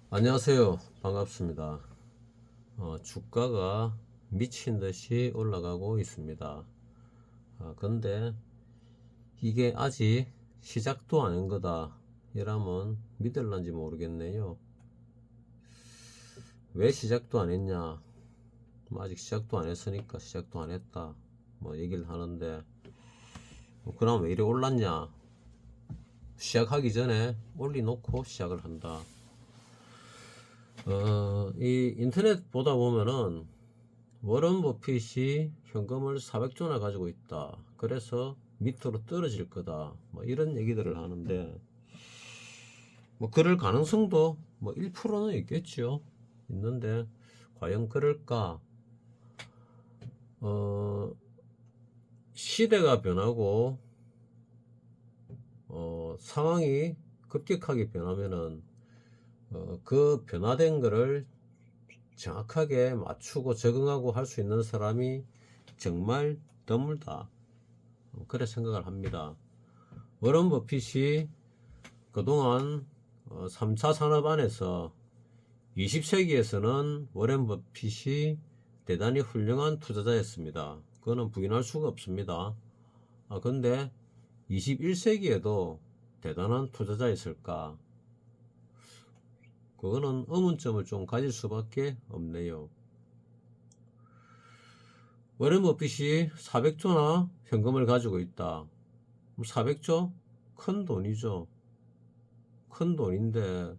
안녕하세요. 반갑습니다. 주가가 미친 듯이 올라가고 있습니다. 근데 이게 아직 시작도 아닌 거다. 이라면 믿을란지 모르겠네요. 왜 시작도 안 했냐? 아직 시작도 안 했으니까 시작도 안 했다. 얘기를 하는데, 그럼 왜 이리 올랐냐? 시작하기 전에 올리놓고 시작을 한다. 이 인터넷 보다 보면은 워런 버핏이 현금을 400조나 가지고 있다. 그래서 밑으로 떨어질 거다. 이런 얘기들을 하는데, 그럴 가능성도 1%는 있겠죠. 있는데, 과연 그럴까? 시대가 변하고, 상황이 급격하게 변하면은, 그 변화된 거를 정확하게 맞추고 적응하고 할 수 있는 사람이 정말 드물다. 그래 생각을 합니다. 워런 버핏이 그동안 3차 산업 안에서 20세기에서는 워런 버핏이 대단히 훌륭한 투자자였습니다. 그거는 부인할 수가 없습니다. 근데 21세기에도 대단한 투자자였을까? 그거는 의문점을 좀 가질 수밖에 없네요. 워런 버핏이 400조나 현금을 가지고 있다. 400조? 큰 돈이죠. 큰 돈인데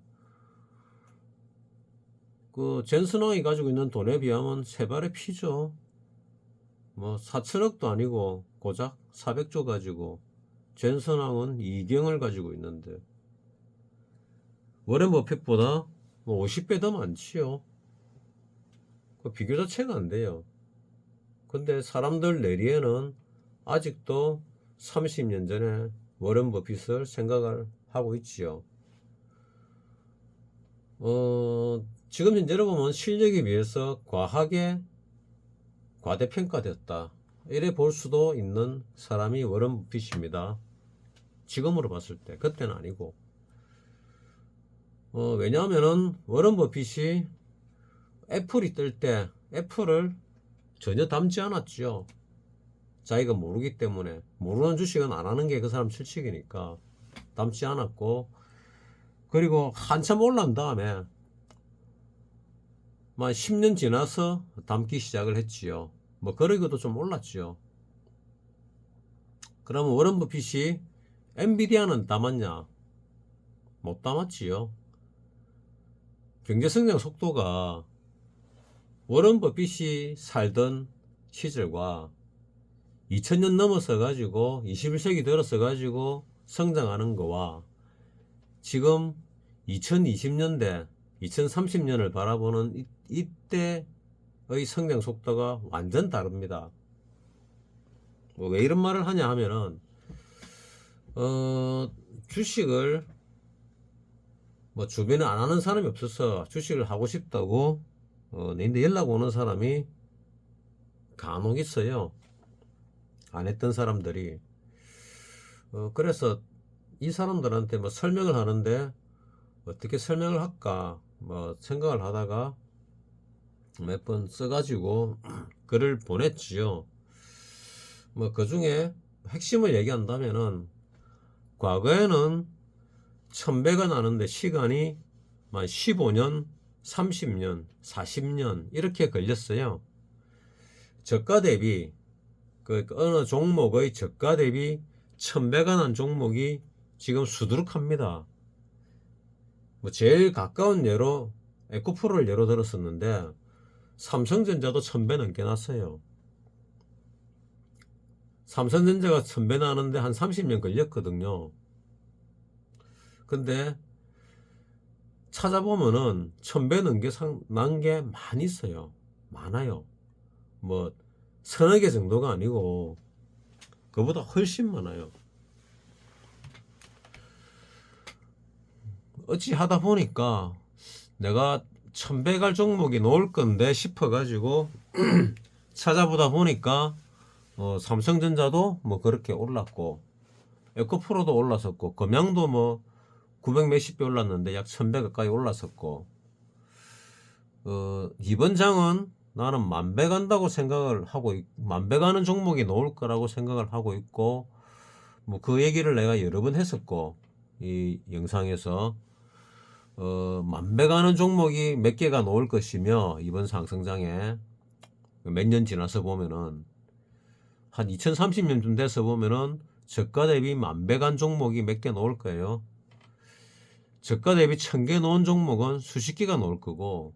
그 젠슨왕이 가지고 있는 돈에 비하면 세 발의 피죠. 4천억도 아니고 고작 400조 가지고 젠슨왕은 이경을 가지고 있는데 워렌 버핏보다 50배 더 많지요. 그 비교 자체가 안 돼요. 근데 사람들 내리에는 아직도 30년 전에 워렌 버핏을 생각을 하고 있지요. 지금 현재로 보면 실력에 비해서 과하게 과대평가됐다. 이래 볼 수도 있는 사람이 워런 버핏입니다. 지금으로 봤을 때. 그때는 아니고. 왜냐하면은 워런 버핏이 애플이 뜰 때 애플을 전혀 담지 않았죠. 자기가 모르기 때문에. 모르는 주식은 안 하는 게 그 사람 실칙이니까 담지 않았고, 그리고 한참 올란 다음에 만 10년 지나서 담기 시작을 했지요. 그러기도 좀 올랐죠. 그러면 워런 버핏이 엔비디아는 담았냐? 못 담았지요. 경제성장 속도가 워런 버핏이 살던 시절과 2000년 넘어서 가지고 21세기 들어서 가지고 성장하는 거와 지금 2020년대 2030년을 바라보는 이때의 성장 속도가 완전 다릅니다. 왜 이런 말을 하냐 하면은 주식을 주변에 안 하는 사람이 없어서 주식을 하고 싶다고 내인데 연락 오는 사람이 간혹 있어요. 안 했던 사람들이. 그래서 이 사람들한테 설명을 하는데 어떻게 설명을 할까 생각을 하다가 몇 번 써가지고 글을 보냈지요. 그 중에 핵심을 얘기한다면은 과거에는 1000배가 나는데 시간이 15년, 30년, 40년 이렇게 걸렸어요. 저가 대비 그 어느 종목의 저가 대비 1000배가 난 종목이 지금 수두룩합니다. 제일 가까운 예로 에코프로를 예로 들었었는데 삼성전자도 1000배 넘게 났어요. 삼성전자가 1000배 나는데 한 30년 걸렸거든요. 근데 찾아보면은 1000배 넘게 난 게 많이 있어요. 많아요. 서너 개 정도가 아니고 그보다 훨씬 많아요. 어찌 하다 보니까 내가 1000배 갈 종목이 나올 건데 싶어가지고 찾아보다 보니까 삼성전자도 그렇게 올랐고 에코프로도 올랐었고 금양도 900 몇십 배 올랐는데 약 1000배 가까이 올랐었고 이번 장은 나는 만배 간다고 생각을 하고 만배 가는 종목이 나올 거라고 생각을 하고 있고, 뭐 그 얘기를 내가 여러 번 했었고, 이 영상에서 만배 가는 종목이 몇 개가 나올 것이며, 이번 상승장에 몇 년 지나서 보면은 한 2030년쯤 돼서 보면은 저가 대비 만배 간 종목이 몇 개 나올 거예요. 저가 대비 1000개 놓은 종목은 수십 개가 나올 거고,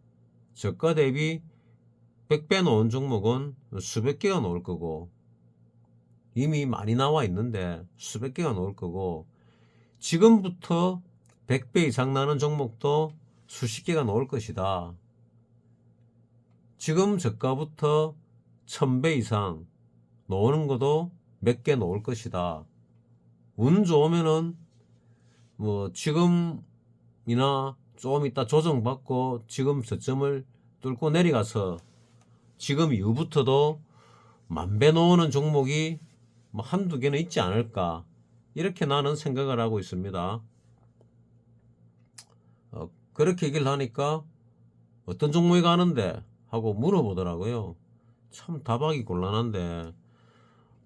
저가 대비 100배 놓은 종목은 수백 개가 나올 거고, 이미 많이 나와 있는데 수백 개가 나올 거고, 지금부터 100배 이상 나는 종목도 수십 개가 나올 것이다. 지금 저가부터 1000배 이상 나오는 것도 몇 개 나올 것이다. 운 좋으면은 뭐 지금이나 좀 이따 조정받고 지금 저점을 뚫고 내려가서 지금 이후부터도 만배 나오는 종목이 뭐 한두 개는 있지 않을까, 이렇게 나는 생각을 하고 있습니다. 그렇게 얘기를 하니까 어떤 종목이 가는데 하고 물어보더라고요. 참 답하기 곤란한데,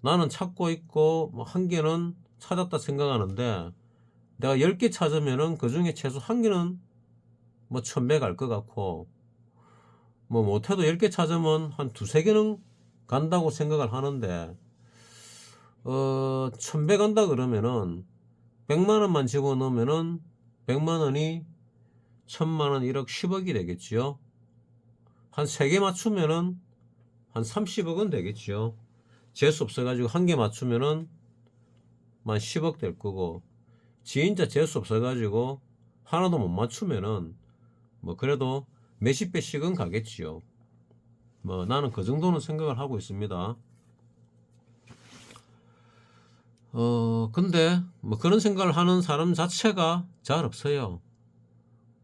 나는 찾고 있고 뭐 한 개는 찾았다 생각하는데, 내가 10개 찾으면은 그 중에 최소 한 개는 뭐 1000배 갈 것 같고, 뭐 못해도 10개 찾으면 한 두세 개는 간다고 생각을 하는데, 1000배 간다 그러면은 100만 원만 집어넣으면은 100만 원이 1000만 원, 1억, 10억이 되겠지요. 한 3개 맞추면은 한 30억은 되겠지요. 재수 없어가지고 한 개 맞추면은 만 10억 될 거고, 진짜 재수 없어가지고 하나도 못 맞추면은 뭐 그래도 몇십 배씩은 가겠지요. 뭐 나는 그 정도는 생각을 하고 있습니다. 근데 뭐 그런 생각을 하는 사람 자체가 잘 없어요.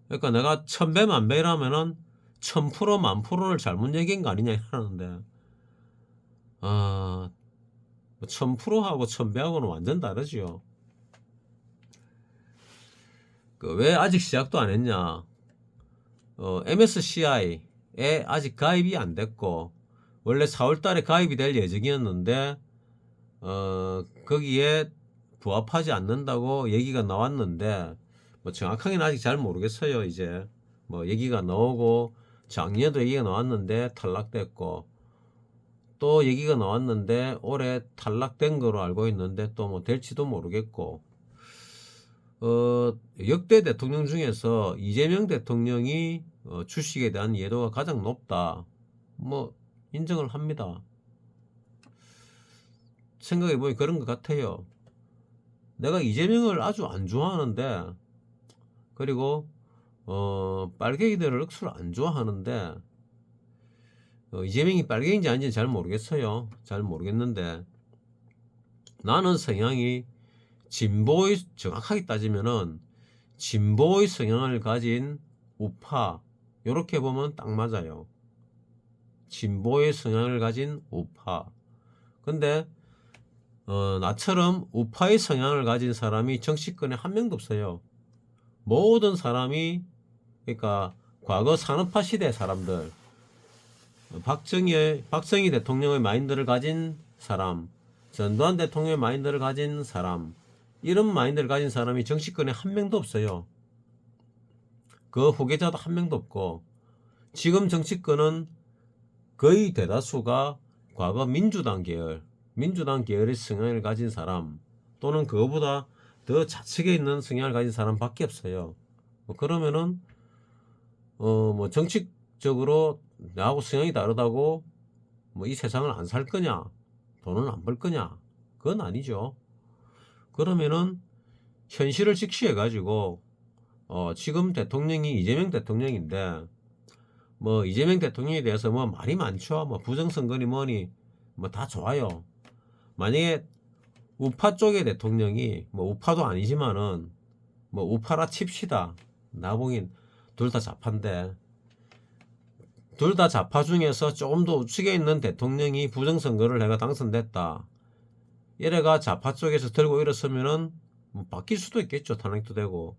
그러니까 내가 1000배 만배라면은 1000% 10,000%를 잘못 얘기한 거 아니냐 이러는데, 1000%하고 1000배하고는 완전 다르지요. 왜 아직 시작도 안 했냐? MSCI에 아직 가입이 안 됐고, 원래 4월 달에 가입이 될 예정이었는데, 거기에 부합하지 않는다고 얘기가 나왔는데, 뭐 정확하게는 아직 잘 모르겠어요. 이제 뭐 얘기가 나오고, 작년에도 얘기가 나왔는데 탈락됐고, 또 얘기가 나왔는데 올해 탈락된 거로 알고 있는데 또 뭐 될지도 모르겠고, 역대 대통령 중에서 이재명 대통령이 주식에 대한 이해도가 가장 높다, 뭐 인정을 합니다. 생각해보니 그런 것 같아요. 내가 이재명을 아주 안 좋아하는데, 그리고 빨갱이들을 억수로 안 좋아하는데, 이재명이 빨갱이인지 아닌지 잘 모르겠어요. 잘 모르겠는데, 나는 성향이 진보의, 정확하게 따지면은 진보의 성향을 가진 우파, 요렇게 보면 딱 맞아요. 진보의 성향을 가진 우파. 근데 나처럼 우파의 성향을 가진 사람이 정치권에 한 명도 없어요. 모든 사람이, 그러니까 과거 산업화 시대 사람들, 박정희 대통령의 마인드를 가진 사람, 전두환 대통령의 마인드를 가진 사람, 이런 마인드를 가진 사람이 정치권에 한 명도 없어요. 그 후계자도 한 명도 없고, 지금 정치권은 거의 대다수가 과거 민주당 계열의 성향을 가진 사람, 또는 그거보다 더 좌측에 있는 성향을 가진 사람밖에 없어요. 그러면은 뭐 정치적으로 나하고 성향이 다르다고 뭐 이 세상을 안 살 거냐, 돈을 안 벌 거냐, 그건 아니죠. 그러면은 현실을 직시해 가지고 지금 대통령이 이재명 대통령인데, 뭐 이재명 대통령에 대해서 뭐 말이 많죠. 뭐 부정선거니 뭐니 뭐 다 좋아요. 만약에 우파 쪽의 대통령이, 뭐 우파도 아니지만은 뭐 우파라 칩시다. 나 보긴 둘 다 좌파인데, 둘 다 좌파 중에서 조금 더 우측에 있는 대통령이 부정선거를 해가 당선됐다, 이래가 좌파 쪽에서 들고 일었으면은 뭐 바뀔 수도 있겠죠. 탄핵도 되고.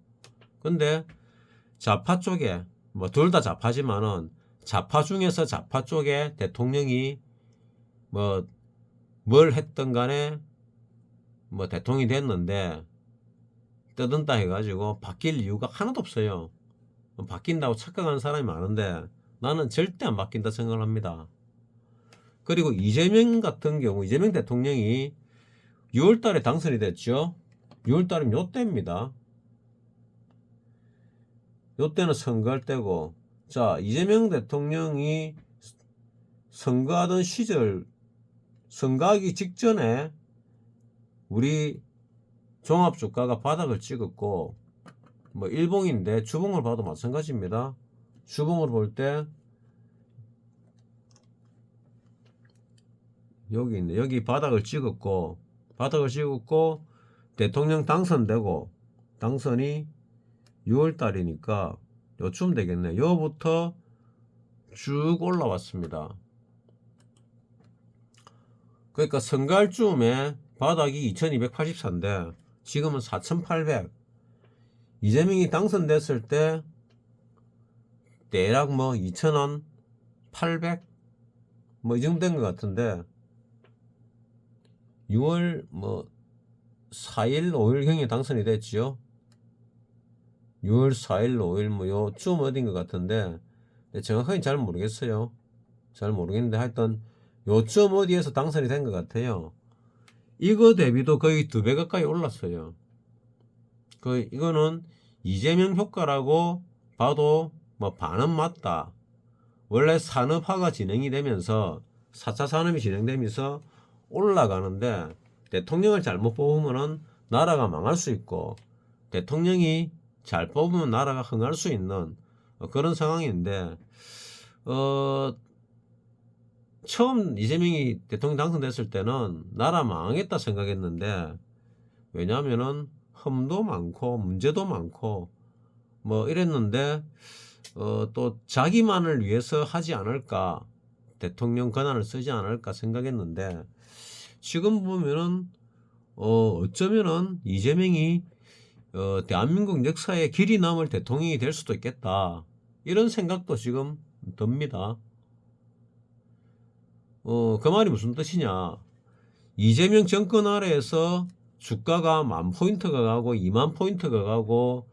근데 좌파 쪽에, 뭐 둘 다 좌파지만은 좌파 중에서 좌파 쪽에 대통령이 뭐 뭘 했던 간에 뭐 대통령이 됐는데 떠든다 해가지고 바뀔 이유가 하나도 없어요. 바뀐다고 착각하는 사람이 많은데 나는 절대 안 바뀐다 생각을 합니다. 그리고 이재명 같은 경우 이재명 대통령이 6월 달에 당선이 됐죠. 6월 달이면 요때입니다. 요때는 선거할 때고, 자, 이재명 대통령이 선거하던 시절, 선거하기 직전에 우리 종합주가가 바닥을 찍었고, 뭐 일봉인데 주봉을 봐도 마찬가지입니다. 주봉을 볼 때 여기 있네. 여기 바닥을 찍었고 대통령 당선되고, 당선이 6월 달이니까 요쯤 되겠네. 요부터 쭉 올라왔습니다. 그러니까 선거할 쯤에 바닥이 2284인데 지금은 4800. 이재명이 당선됐을 때 대략 뭐 2000원 800 뭐 이 정도 된 것 같은데 6월 뭐 4일 5일경에 당선이 됐지요. 6월 4일 5일 뭐 요쯤 어딘 것 같은데 정확하게 잘 모르겠어요. 잘 모르겠는데 하여튼 요쯤 어디에서 당선이 된 것 같아요. 이거 대비도 거의 2배 가까이 올랐어요. 이거는 이재명 효과라고 봐도 뭐 반은 맞다. 원래 산업화가 진행이 되면서 4차 산업이 진행되면서 올라가는데 대통령을 잘못 뽑으면 나라가 망할 수 있고 대통령이 잘 뽑으면 나라가 흥할 수 있는 그런 상황인데 처음 이재명이 대통령 당선됐을 때는 나라 망하겠다 생각했는데 왜냐하면은 험도 많고 문제도 많고 뭐 이랬는데 또 자기만을 위해서 하지 않을까, 대통령 권한을 쓰지 않을까 생각했는데 지금 보면은 어쩌면은 이재명이 대한민국 역사에 길이 남을 대통령이 될 수도 있겠다, 이런 생각도 지금 듭니다. 그 말이 무슨 뜻이냐? 이재명 정권 아래에서 주가가 10,000포인트가 가고 20,000포인트가 가고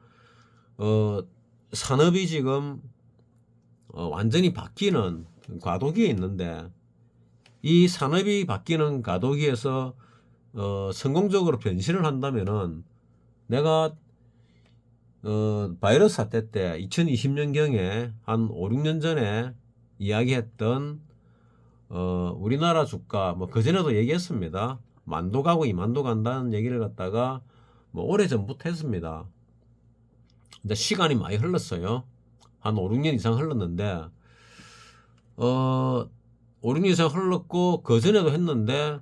산업이 지금 완전히 바뀌는 과도기에 있는데 이 산업이 바뀌는 과도기에서 성공적으로 변신을 한다면은 내가 바이러스 사태 때 2020년경에 한 5, 6년 전에 이야기했던 우리나라 주가 뭐 그전에도 얘기했습니다. 10,000도 가고 20,000도 간다는 얘기를 갖다가 뭐 오래전부터 했습니다. 이제 시간이 많이 흘렀어요. 한 5, 6년 이상 흘렀는데 5, 6년 이상 흘렀고 그전에도 했는데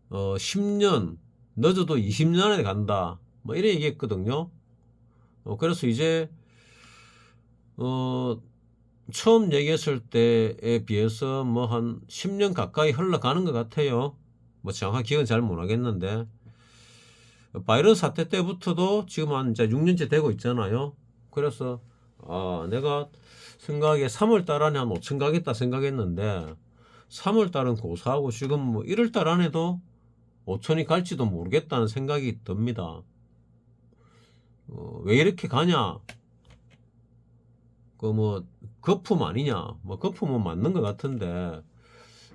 10년 늦어도 20년에 간다 뭐 이래 얘기했거든요. 그래서 이제 처음 얘기했을 때에 비해서 뭐 한 10년 가까이 흘러가는 것 같아요. 뭐 정확한 기억은 잘 모르겠는데 바이러스 사태 때부터도 지금 한 이제 6년째 되고 있잖아요. 그래서 내가 생각에 3월달 안에 한 5천 가겠다 생각했는데 3월달은 고사하고 지금 뭐 1월달 안에도 5천이 갈지도 모르겠다는 생각이 듭니다. 왜 이렇게 가냐? 그 뭐 거품 아니냐? 뭐 거품은 맞는 것 같은데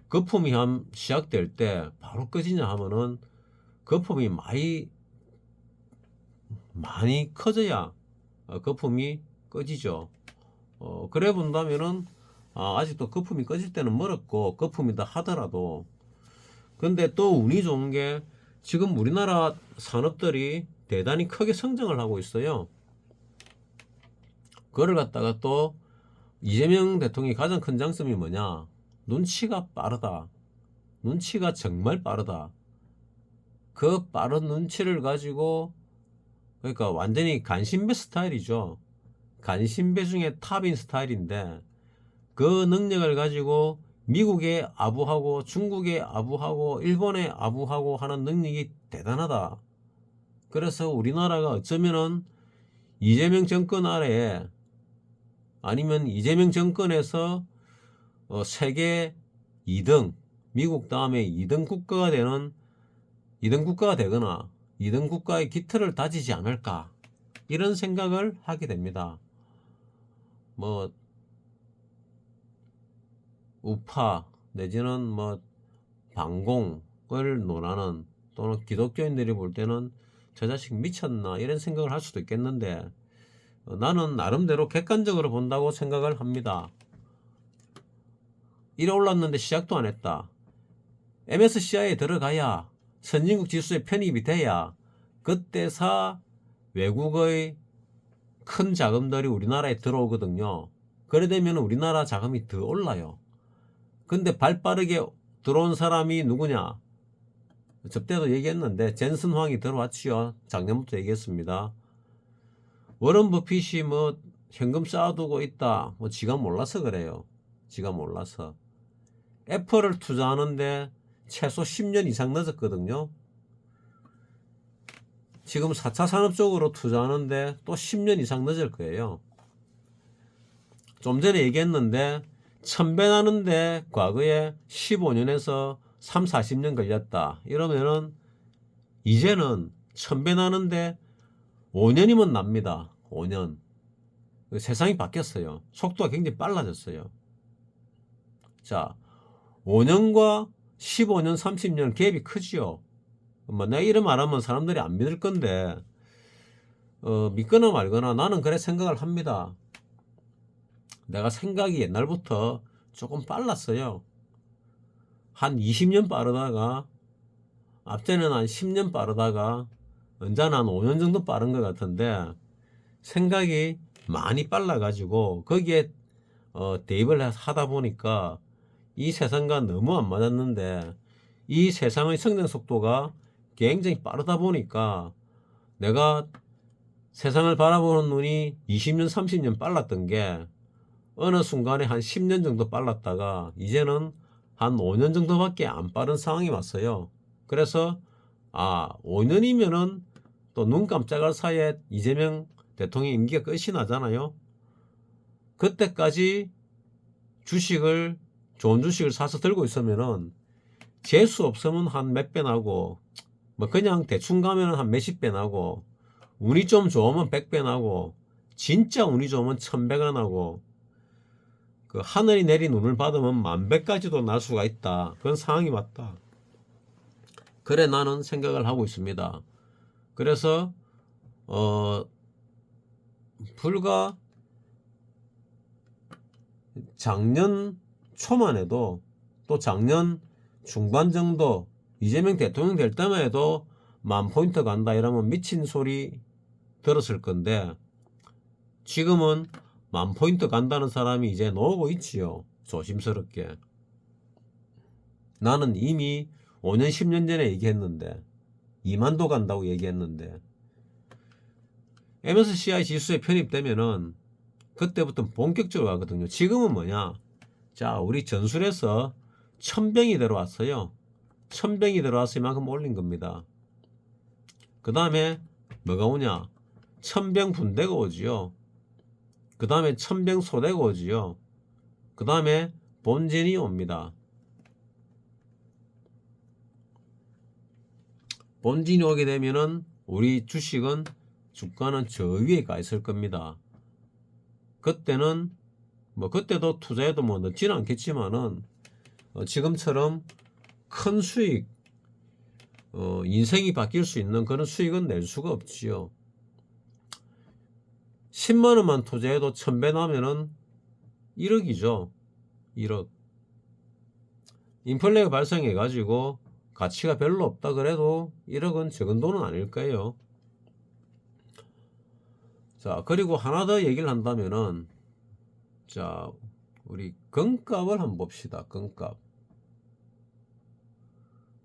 거품이 한 시작될 때 바로 꺼지냐 하면은 거품이 많이 커져야 거품이 꺼지죠. 그래 본다면은 아직도 거품이 꺼질 때는 멀었고 거품이다 하더라도 근데 또 운이 좋은 게 지금 우리나라 산업들이 대단히 크게 성장을 하고 있어요. 그걸 갖다가 또 이재명 대통령이 가장 큰 장점이 뭐냐? 눈치가 빠르다. 눈치가 정말 빠르다. 그 빠른 눈치를 가지고 그러니까 완전히 간신배 스타일이죠. 간신배 중에 탑인 스타일인데 그 능력을 가지고 미국에 아부하고 중국에 아부하고 일본에 아부하고 하는 능력이 대단하다. 그래서 우리나라가 어쩌면은 이재명 정권 아래에 아니면 이재명 정권에서 세계 2등, 미국 다음에 2등 국가가 되는 2등 국가가 되거나 2등 국가의 기틀을 다지지 않을까 이런 생각을 하게 됩니다. 뭐 우파 내지는 뭐 반공을 논하는 또는 기독교인들이 볼 때는 저 자식 미쳤나 이런 생각을 할 수도 있겠는데 나는 나름대로 객관적으로 본다고 생각을 합니다. 1에 올랐는데 시작도 안 했다. MSCI에 들어가야 선진국 지수에 편입이 돼야 그때사 외국의 큰 자금들이 우리나라에 들어오거든요. 그래 되면 우리나라 자금이 더 올라요. 근데 발 빠르게 들어온 사람이 누구냐? 저때도 얘기했는데 젠슨 황이 들어왔지요. 작년부터 얘기했습니다. 워런 버핏이 뭐 현금 쌓아두고 있다. 뭐 지가 몰라서 그래요. 지가 몰라서. 애플을 투자하는데 최소 10년 이상 늦었거든요. 지금 4차 산업 쪽으로 투자하는데 또 10년 이상 늦을 거예요. 좀 전에 얘기했는데 1000배 나는데 과거에 15년에서 3, 40년 걸렸다. 이러면은 이제는 1000배 나는데 5년이면 납니다. 5년. 세상이 바뀌었어요. 속도가 굉장히 빨라졌어요. 자, 5년과 15년, 30년 갭이 크지요. 뭐 내가 이런 말하면 사람들이 안 믿을 건데 믿거나 말거나 나는 그래 생각을 합니다. 내가 생각이 옛날부터 조금 빨랐어요. 한 20년 빠르다가 앞전에는 한 10년 빠르다가 언제는 한 5년 정도 빠른 것 같은데 생각이 많이 빨라가지고 거기에 대입을 하다 보니까 이 세상과 너무 안 맞았는데 이 세상의 성장 속도가 굉장히 빠르다 보니까 내가 세상을 바라보는 눈이 20년, 30년 빨랐던 게 어느 순간에 한 10년 정도 빨랐다가 이제는 한 5년 정도밖에 안 빠른 상황이 왔어요. 그래서 5년이면은 또 눈 깜짝할 사이에 이재명 대통령 임기가 끝이 나잖아요. 그때까지 주식을 좋은 주식을 사서 들고 있으면은 재수 없으면 한 몇 배 나고 뭐 그냥 대충 가면은 한 몇십 배 나고 운이 좀 좋으면 100배 나고 진짜 운이 좋으면 1000배가 나고 그 하늘이 내린 운을 받으면 10,000배까지도 날 수가 있다. 그런 상황이 왔다. 그래 나는 생각을 하고 있습니다. 그래서 불과 작년 초만 해도 또 작년 중반 정도 이재명 대통령 될 때만 해도 10,000포인트 간다 이러면 미친 소리 들었을 건데 지금은 10,000포인트 간다는 사람이 이제 나오고 있지요. 조심스럽게. 나는 이미 5년 10년 전에 얘기했는데 2만도 간다고 얘기했는데 MSCI 지수에 편입되면은 그때부터 본격적으로 가거든요. 지금은 뭐냐? 자, 우리 전술에서 1000병이 들어왔어요. 1000병이 들어와서 이만큼 올린 겁니다. 그 다음에 뭐가 오냐? 1000병 분대가 오지요. 그 다음에 1000병 소대가 오지요. 그 다음에 본진이 옵니다. 본진이 오게 되면은 우리 주식은 주가는 저 위에 가 있을 겁니다. 그때는 뭐 그때도 투자해도 뭐 늦지는 않겠지만은 지금처럼 큰 수익 인생이 바뀔 수 있는 그런 수익은 낼 수가 없지요. 10만 원만 투자해도 1000배 나면은 1억이죠. 1억. 인플레가 발생해 가지고 가치가 별로 없다 그래도 1억은 적은 돈은 아닐 거예요. 자, 그리고 하나 더 얘기를 한다면은 자, 우리 금값을 한번 봅시다.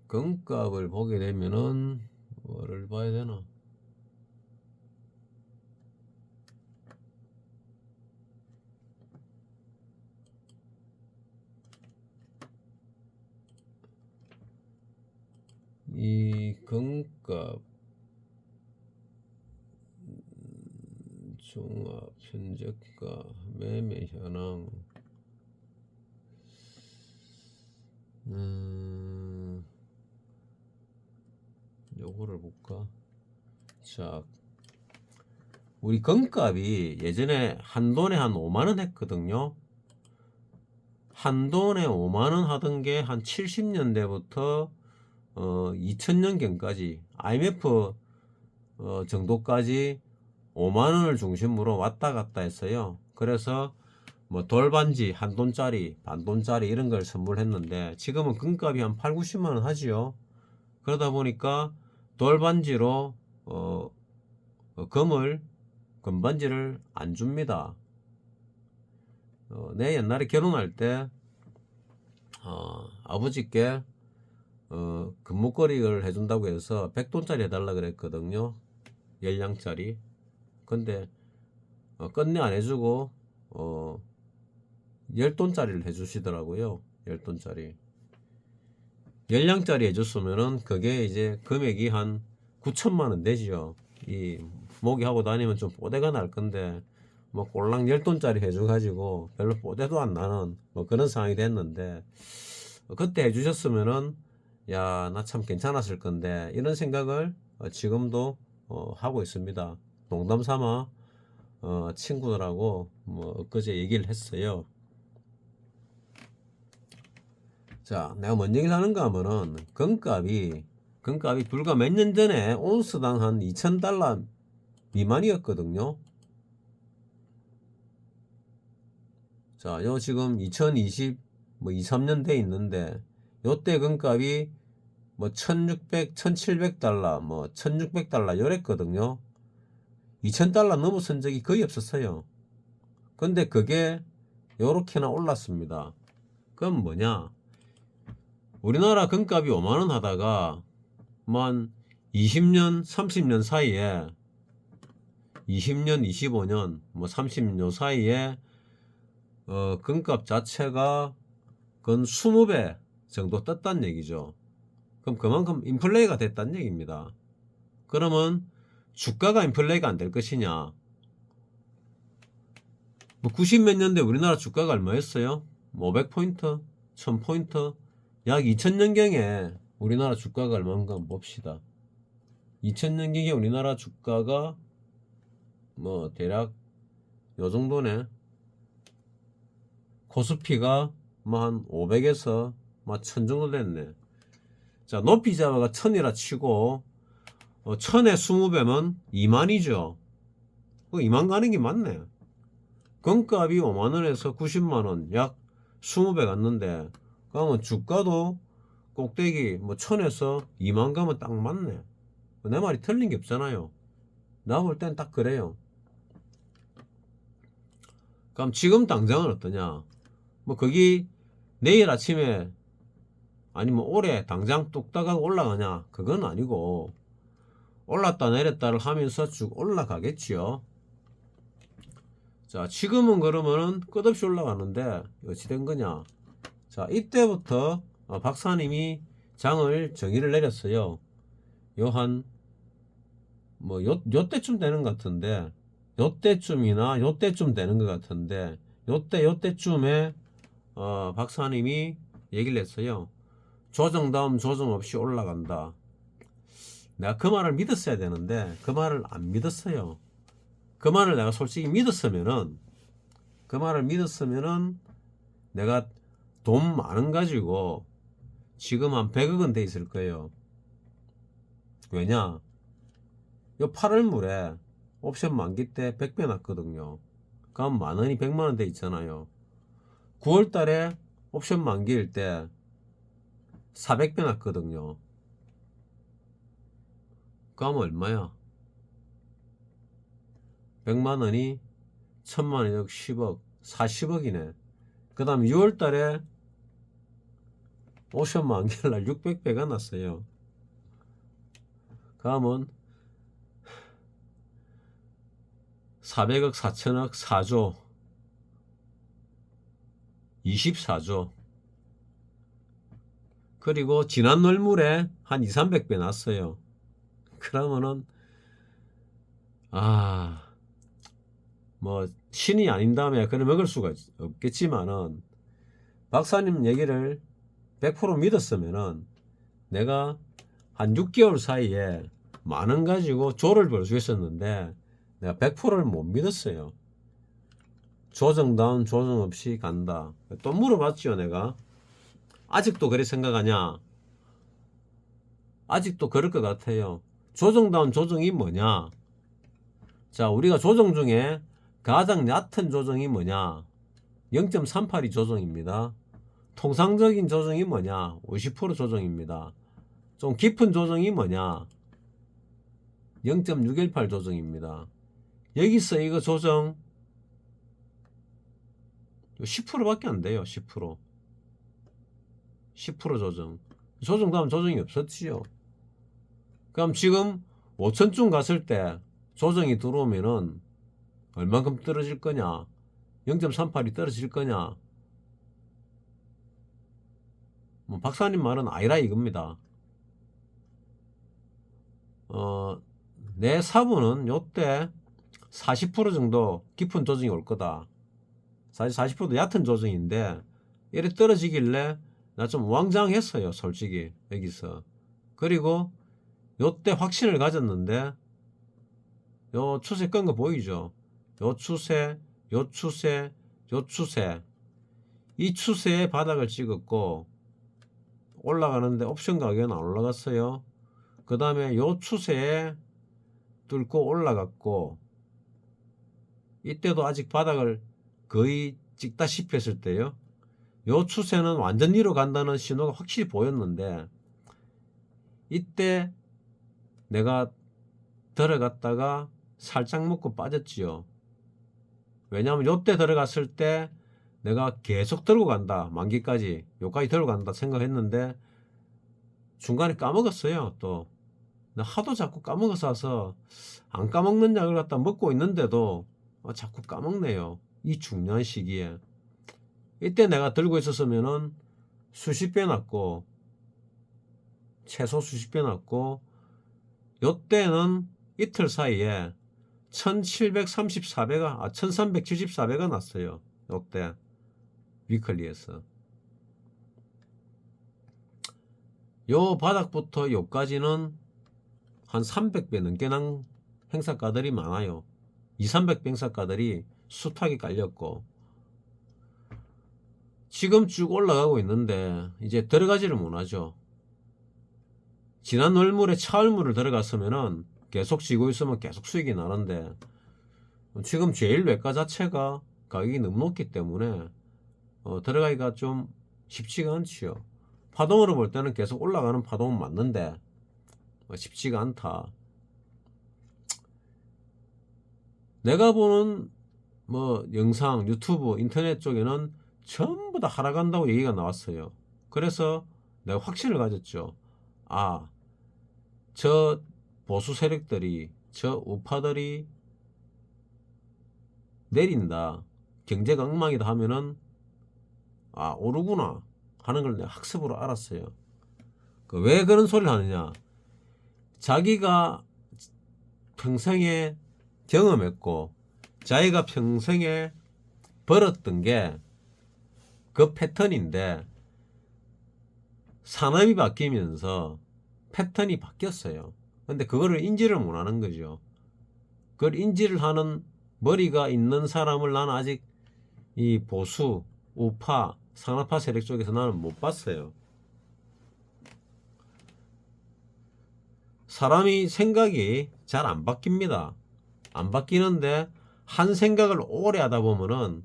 금값을 보게 되면은 뭐를 봐야 되나? 이 금값 종합 현저가 매매 현황 요거를 볼까? 자, 우리 금값이 예전에 한돈에 한 5만원 했거든요. 한돈에 5만원 하던 게 한 70년대부터 2000년경까지 IMF 정도까지 5만원을 중심으로 왔다 갔다 했어요. 그래서 뭐 돌반지 한돈짜리 반돈짜리 이런 걸 선물했는데 지금은 금값이 한 8, 90만원 하지요. 그러다 보니까 돌반지로 금반지를 안 줍니다. 내 옛날에 결혼할 때 아버지께 금목걸이를 해준다고 해서 100돈짜리 해달라 그랬거든요. 10량짜리. 근데 끝내 안 해주고 10돈짜리를 해주시더라고요. 10돈짜리. 10량짜리 해줬으면은 그게 이제 금액이 한 9천만원 되지요. 이 모기 하고 다니면 좀 뽀대가 날 건데 뭐 꼴랑 10돈짜리 해줘가지고 별로 뽀대도 안 나는 뭐 그런 상황이 됐는데 그때 해주셨으면은 야, 나 참 괜찮았을 건데 이런 생각을 지금도 하고 있습니다. 농담 삼아 친구들하고 뭐 엊그제 얘기를 했어요. 자, 내가 뭔 얘기를 하는가 하면은 금값이 불과 몇 년 전에 온스당 한 2,000달러 미만이었거든요. 자, 요 지금 2020 뭐 2, 3년 돼 있는데 요때 금값이 뭐 1600, 1700달러 뭐 1600달러 요랬거든요. 2000달러 넘어선 적이 거의 없었어요. 근데 그게 요렇게나 올랐습니다. 그럼 뭐냐? 우리나라 금값이 5만원 하다가 만 20년, 30년 사이에 20년, 25년, 뭐 30년 요 사이에 금값 자체가 건 20배 정도 떴다는 얘기죠. 그럼 그만큼 인플레이가 됐다는 얘기입니다. 그러면 주가가 인플레이가 안 될 것이냐? 뭐 90몇 년대 우리나라 주가가 얼마였어요? 500포인트? 1000포인트? 약 2000년경에 우리나라 주가가 얼마인가 봅시다. 2000년경에 우리나라 주가가 뭐 대략 요 정도네. 코스피가 뭐 한 500에서 뭐 1000 정도 됐네. 자, 높이 잡아가 1000이라 치고 1000에 20배면 2만이죠. 그 2만 가는 게 맞네. 금값이 5만원에서 90만원 약 20배 갔는데 그러면 주가도 꼭대기 뭐 1000에서 2만 가면 딱 맞네. 내 말이 틀린 게 없잖아요. 나 볼 땐 딱 그래요. 그럼 지금 당장은 어떠냐? 뭐 거기 내일 아침에 아니면 올해 당장 뚝딱 하고 올라가냐? 그건 아니고 올랐다 내렸다를 하면서 쭉 올라가겠지요. 자, 지금은 그러면은 끝없이 올라가는데 어찌 된 거냐? 자, 이때부터 박사님이 장을 정의를 내렸어요. 요한 뭐 요때쯤 되는 것 같은데 요때쯤이나 요때쯤 되는 것 같은데 요때쯤에 박사님이 얘기를 했어요. 조정 다음 조정 없이 올라간다. 내가 그 말을 믿었어야 되는데 그 말을 안 믿었어요. 그 말을 내가 솔직히 믿었으면은 내가 돈 많은 가지고 지금 한 100억은 돼 있을 거예요. 왜냐? 요 8월 물에 옵션 만기 때 100배 났거든요. 그럼 만원이 100만원 돼 있잖아요. 9월 달에 옵션 만기일 때 400배 났거든요. 그럼 얼마야? 100만원이 1000만원이 10억 40억이네. 그 다음 6월 달에 옵션 만기일 날 600배가 났어요. 그러면 400억 4천억 4조 24조. 그리고 지난 월물에 한 2, 300배 났어요. 그러면은 뭐 신이 아닌 다음에 그래 먹을 수가 없겠지만은 박사님 얘기를 100% 믿었으면은 내가 한 6개월 사이에 만원 가지고 조를 벌 수 있었는데 내가 100%를 못 믿었어요. 조정 다운 조정 없이 간다. 또 물어봤죠 내가. 아직도 그렇게 생각하냐? 아직도 그럴 것 같아요. 조정 다운 조정이 뭐냐? 자, 우리가 조정 중에 가장 얕은 조정이 뭐냐? 0.38이 조정입니다. 통상적인 조정이 뭐냐? 50% 조정입니다. 좀 깊은 조정이 뭐냐? 0.618 조정입니다. 여기서 이거 조정 10%밖에 안 돼요. 10% 조정. 조정 다음 조정이 없었지요. 그럼 지금 5천쯤 갔을 때 조정이 들어오면은 얼만큼 떨어질 거냐? 0.38이 떨어질 거냐? 뭐 박사님 말은 아니라 이겁니다. 내 사부는 요때 40% 정도 깊은 조정이 올 거다. 사실 40%도 얕은 조정인데 이래 떨어지길래 나 좀 우왕좌왕했어요. 솔직히 여기서. 그리고 요때 확신을 가졌는데 요 추세 끈 거 보이죠? 요 추세, 요 추세, 요 추세. 이 추세에 바닥을 찍었고 올라가는데 옵션 가격은 안 올라갔어요. 그 다음에 요 추세에 뚫고 올라갔고 이때도 아직 바닥을 거의 찍다시피 했을 때요. 요 추세는 완전 위로 간다는 신호가 확실히 보였는데 이때 내가 들어갔다가 살짝 먹고 빠졌지요. 왜냐하면 요때 들어갔을 때 내가 계속 들고 간다. 만기까지 요까지 들고 간다 생각했는데 중간에 까먹었어요. 또 하도 자꾸 까먹어서 안 까먹는 약을 갖다 먹고 있는데도 자꾸 까먹네요. 이 중요한 시기에. 이때 내가 들고 있었으면은 수십 배 났고 최소 수십 배 났고 요때는 이틀 사이에 1734배가 1374배가 났어요. 요때 위클리에서 요 바닥부터 요까지는 한 300배 넘게 난 행사가들이 많아요. 200~300배 행사가들이 숱하게 깔렸고 지금 쭉 올라가고 있는데 이제 들어가지를 못하죠. 지난 월물에 차월물을 들어갔으면은 계속 지고 있으면 계속 수익이 나는데 지금 제일 외가 자체가 가격이 너무 높기 때문에 들어가기가 좀 쉽지가 않지요. 파동으로 볼 때는 계속 올라가는 파동은 맞는데 쉽지가 않다. 내가 보는 뭐 영상, 유튜브, 인터넷 쪽에는 전부 다 하락한다고 얘기가 나왔어요. 그래서 내가 확신을 가졌죠. 아, 저 보수 세력들이, 저 우파들이 내린다, 경제가 엉망이다 하면은 오르구나 하는 걸 내가 학습으로 알았어요. 왜 그런 소리를 하느냐? 자기가 평생에 경험했고 자기가 평생에 벌었던 게 그 패턴인데 산업이 바뀌면서 패턴이 바뀌었어요. 근데 그거를 인지를 못하는 거죠. 그걸 인지를 하는 머리가 있는 사람을 나는 아직 이 보수, 우파, 산업화 세력 쪽에서 나는 못 봤어요. 사람이 생각이 잘 안 바뀝니다. 안 바뀌는데 한 생각을 오래 하다 보면은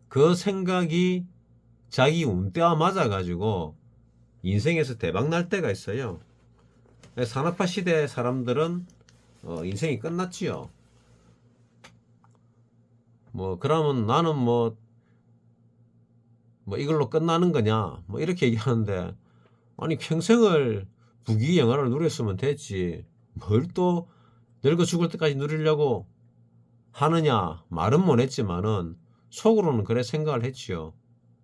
그 생각이 자기 운때와 맞아가지고 인생에서 대박 날 때가 있어요. 산업화 시대 사람들은 인생이 끝났지요. 뭐 그러면 나는 뭐 이걸로 끝나는 거냐 뭐 이렇게 얘기하는데 아니 평생을 부귀영화를 누렸으면 됐지 뭘 또 늙어 죽을 때까지 누리려고 하느냐 말은 못했지만은 속으로는 그래 생각을 했지요.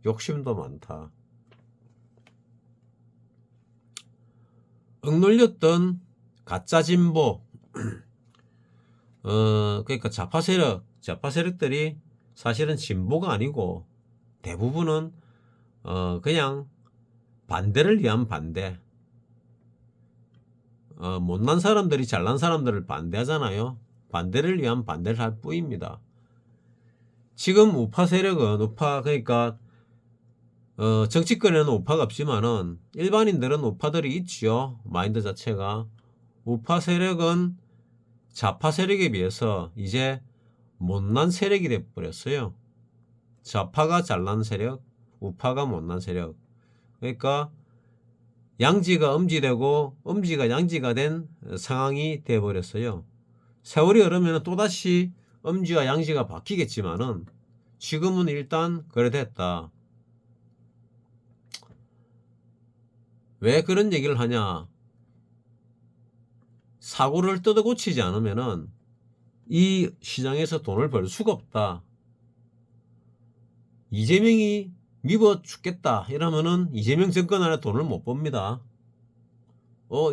욕심도 많다. 억눌렸던 가짜 진보 그러니까 좌파 세력들이 사실은 진보가 아니고 대부분은 그냥 반대를 위한 반대. 못난 사람들이 잘난 사람들을 반대하잖아요. 반대를 위한 반대를 할 뿐입니다. 지금 우파 세력은 그러니까 정치권에는 우파가 없지만은 일반인들은 우파들이 있지요. 마인드 자체가. 우파 세력은 좌파 세력에 비해서 이제 못난 세력이 돼버렸어요. 좌파가 잘난 세력, 우파가 못난 세력. 그러니까 양지가 음지되고 음지가 양지가 된 상황이 돼버렸어요. 세월이 흐르면 또다시 음지와 양지가 바뀌겠지만은 지금은 일단 그래 됐다. 왜 그런 얘기를 하냐? 사고를 뜯어 고치지 않으면은 이 시장에서 돈을 벌 수가 없다. 이재명이 미워 죽겠다 이러면은 이재명 정권 안에 돈을 못 법니다.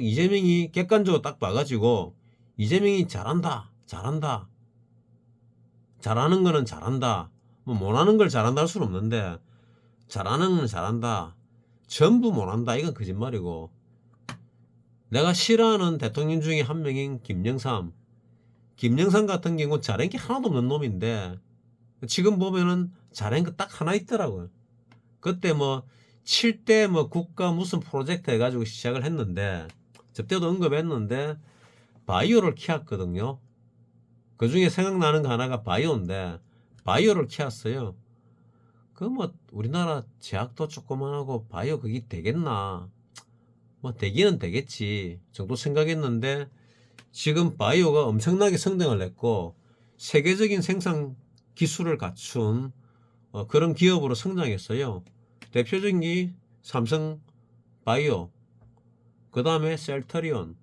이재명이 객관적으로 딱 봐가지고 이재명이 잘한다 잘하는 거는 잘한다, 뭐 못하는 걸 잘한다 할 수는 없는데 잘하는 건 잘한다, 전부 못한다 이건 거짓말이고. 내가 싫어하는 대통령 중에 한 명인 김영삼 같은 경우 잘한 게 하나도 없는 놈인데 지금 보면은 잘한 거 딱 하나 있더라고요. 그때 뭐 7대 뭐 국가 무슨 프로젝트 해가지고 시작을 했는데 저때도 언급했는데 바이오를 키웠거든요. 그 중에 생각나는 거 하나가 바이오인데 바이오를 키웠어요. 그 뭐 우리나라 제약도 조그만하고 바이오 그게 되겠나? 뭐 되기는 되겠지 정도 생각했는데 지금 바이오가 엄청나게 성장을 했고 세계적인 생산 기술을 갖춘 그런 기업으로 성장했어요. 대표적인 게 삼성 바이오, 그 다음에 셀터리온,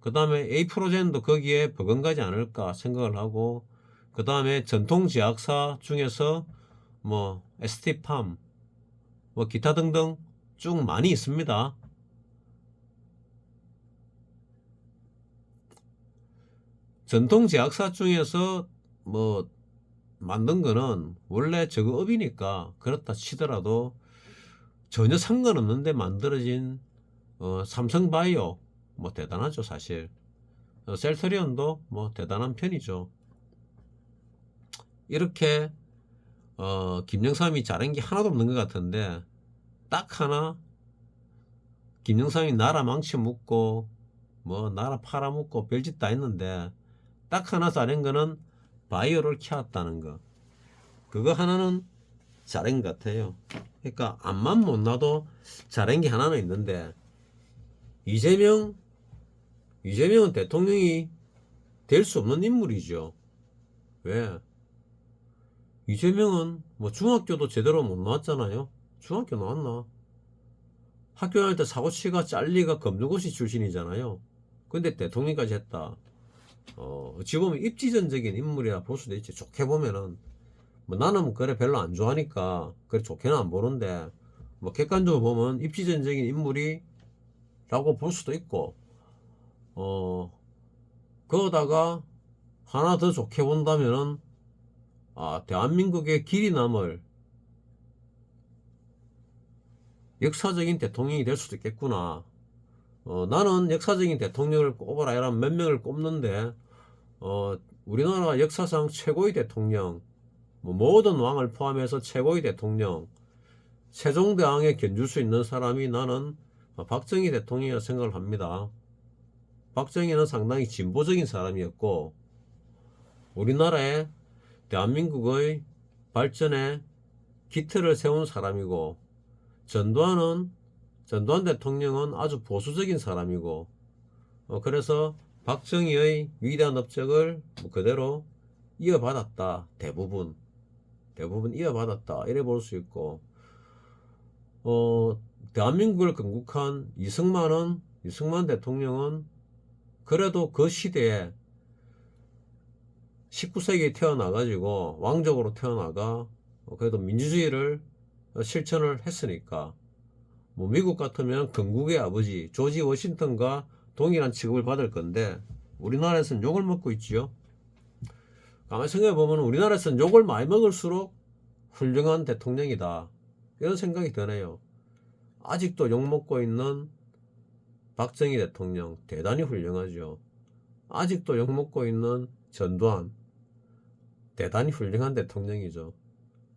그 다음에 에이프로젠도 거기에 버금가지 않을까 생각을 하고, 그 다음에 전통 제약사 중에서 뭐 ST팜, 뭐 기타 등등 쭉 많이 있습니다. 전통 제약사 중에서 뭐 만든 거는 원래 저거 업이니까 그렇다 치더라도 전혀 상관없는데 만들어진 삼성바이오 뭐 대단하죠 사실. 셀터리온도 뭐 대단한 편이죠. 이렇게 김영삼이 잘한 게 하나도 없는 것 같은데 딱 하나 김영삼이 나라 망치 묻고 뭐 나라 팔아먹고 별짓 다 했는데 딱 하나 잘한 거는 바이오를 키웠다는 거. 그거 하나는 잘한 것 같아요. 그러니까 앞만 못 놔도 잘한 게 하나는 있는데 이재명은 대통령이 될 수 없는 인물이죠. 왜? 이재명은 뭐 중학교도 제대로 못 나왔잖아요. 중학교 나왔나? 학교 다닐 때 사고치가 짤리가 검정고시 출신이잖아요. 근데 대통령까지 했다. 어찌 보면 입지전적인 인물이라 볼 수도 있지. 좋게 보면은 뭐 나는 그래 별로 안 좋아하니까 그래 좋게는 안 보는데 뭐 객관적으로 보면 입지전적인 인물이라고 볼 수도 있고 그러다가 하나 더 좋게 본다면은 대한민국의 길이 남을 역사적인 대통령이 될 수도 있겠구나. 나는 역사적인 대통령을 꼽아라 이러면 몇 명을 꼽는데 우리나라 역사상 최고의 대통령, 뭐 모든 왕을 포함해서 최고의 대통령, 세종대왕에 견줄 수 있는 사람이 나는 박정희 대통령이라고 생각을 합니다. 박정희는 상당히 진보적인 사람이었고 우리나라의 대한민국의 발전에 기틀을 세운 사람이고 전두환 대통령은 아주 보수적인 사람이고 그래서 박정희의 위대한 업적을 그대로 이어받았다. 대부분 이어받았다 이래 볼 수 있고 대한민국을 건국한 이승만 대통령은 그래도 그 시대에 19세기에 태어나가지고 왕족으로 태어나가 그래도 민주주의를 실천을 했으니까 뭐 미국 같으면 건국의 아버지 조지 워싱턴과 동일한 취급을 받을 건데 우리나라에서는 욕을 먹고 있지요. 가만히 생각해 보면 우리나라에서는 욕을 많이 먹을수록 훌륭한 대통령이다 이런 생각이 드네요. 아직도 욕먹고 있는 박정희 대통령 대단히 훌륭하죠. 아직도 욕먹고 있는 전두환 대단히 훌륭한 대통령이죠.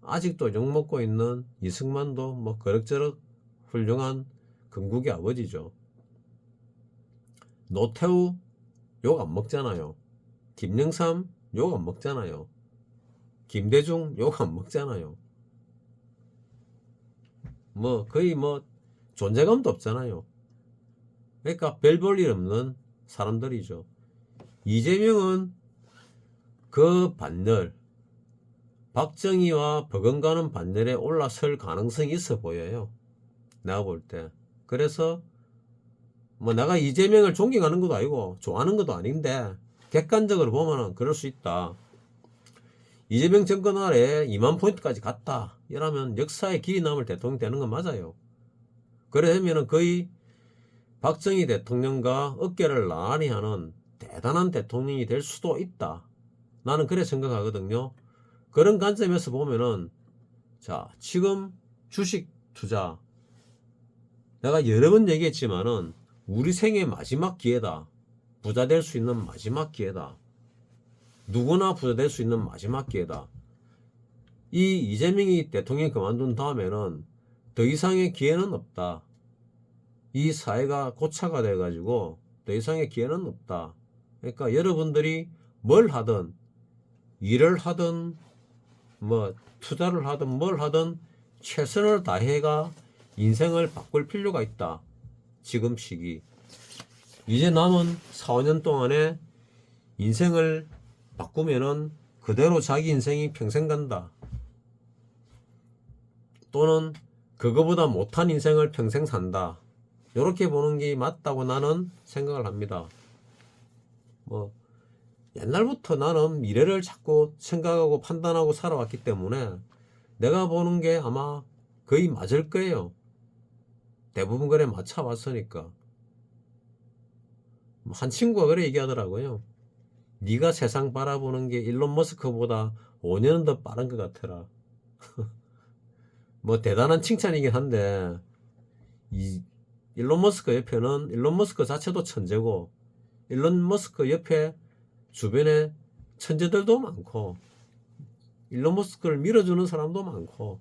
아직도 욕먹고 있는 이승만도 뭐 그럭저럭 훌륭한 건국의 아버지죠. 노태우 욕 안 먹잖아요. 김영삼 욕 안 먹잖아요. 김대중 욕 안 먹잖아요. 뭐 거의 뭐 존재감도 없잖아요. 그러니까 별 볼 일 없는 사람들이죠. 이재명은 그 반열, 박정희와 버금가는 반열에 올라설 가능성이 있어 보여요. 내가 볼 때. 그래서 뭐 내가 이재명을 존경하는 것도 아니고 좋아하는 것도 아닌데 객관적으로 보면은 그럴 수 있다. 이재명 정권 아래 2만 포인트까지 갔다. 이러면 역사에 길이 남을 대통령 되는 건 맞아요. 그러면은 거의 박정희 대통령과 어깨를 나란히 하는 대단한 대통령이 될 수도 있다. 나는 그래 생각하거든요. 그런 관점에서 보면은 자, 지금 주식 투자 내가 여러 번 얘기했지만은 우리 생애 마지막 기회다. 부자 될 수 있는 마지막 기회다. 누구나 부자 될 수 있는 마지막 기회다. 이 이재명이 대통령 그만둔 다음에는 더 이상의 기회는 없다. 이 사회가 고차가 돼가지고 더 이상의 기회는 없다. 그러니까 여러분들이 뭘 하든 일을 하든 뭐 투자를 하든 뭘 하든 최선을 다해가 인생을 바꿀 필요가 있다. 지금 시기. 이제 남은 4, 5년 동안에 인생을 바꾸면은 그대로 자기 인생이 평생 간다. 또는 그거보다 못한 인생을 평생 산다. 이렇게 보는 게 맞다고 나는 생각을 합니다. 뭐 옛날부터 나는 미래를 자꾸 생각하고 판단하고 살아왔기 때문에 내가 보는 게 아마 거의 맞을 거예요. 대부분 그래 맞춰봤으니까. 한 친구가 그래 얘기하더라고요. 네가 세상 바라보는 게 일론 머스크보다 5년은 더 빠른 것 같더라. 뭐 대단한 칭찬이긴 한데 이 일론 머스크 옆에는 일론 머스크 자체도 천재고 일론 머스크 옆에 주변에 천재들도 많고 일론 머스크를 밀어주는 사람도 많고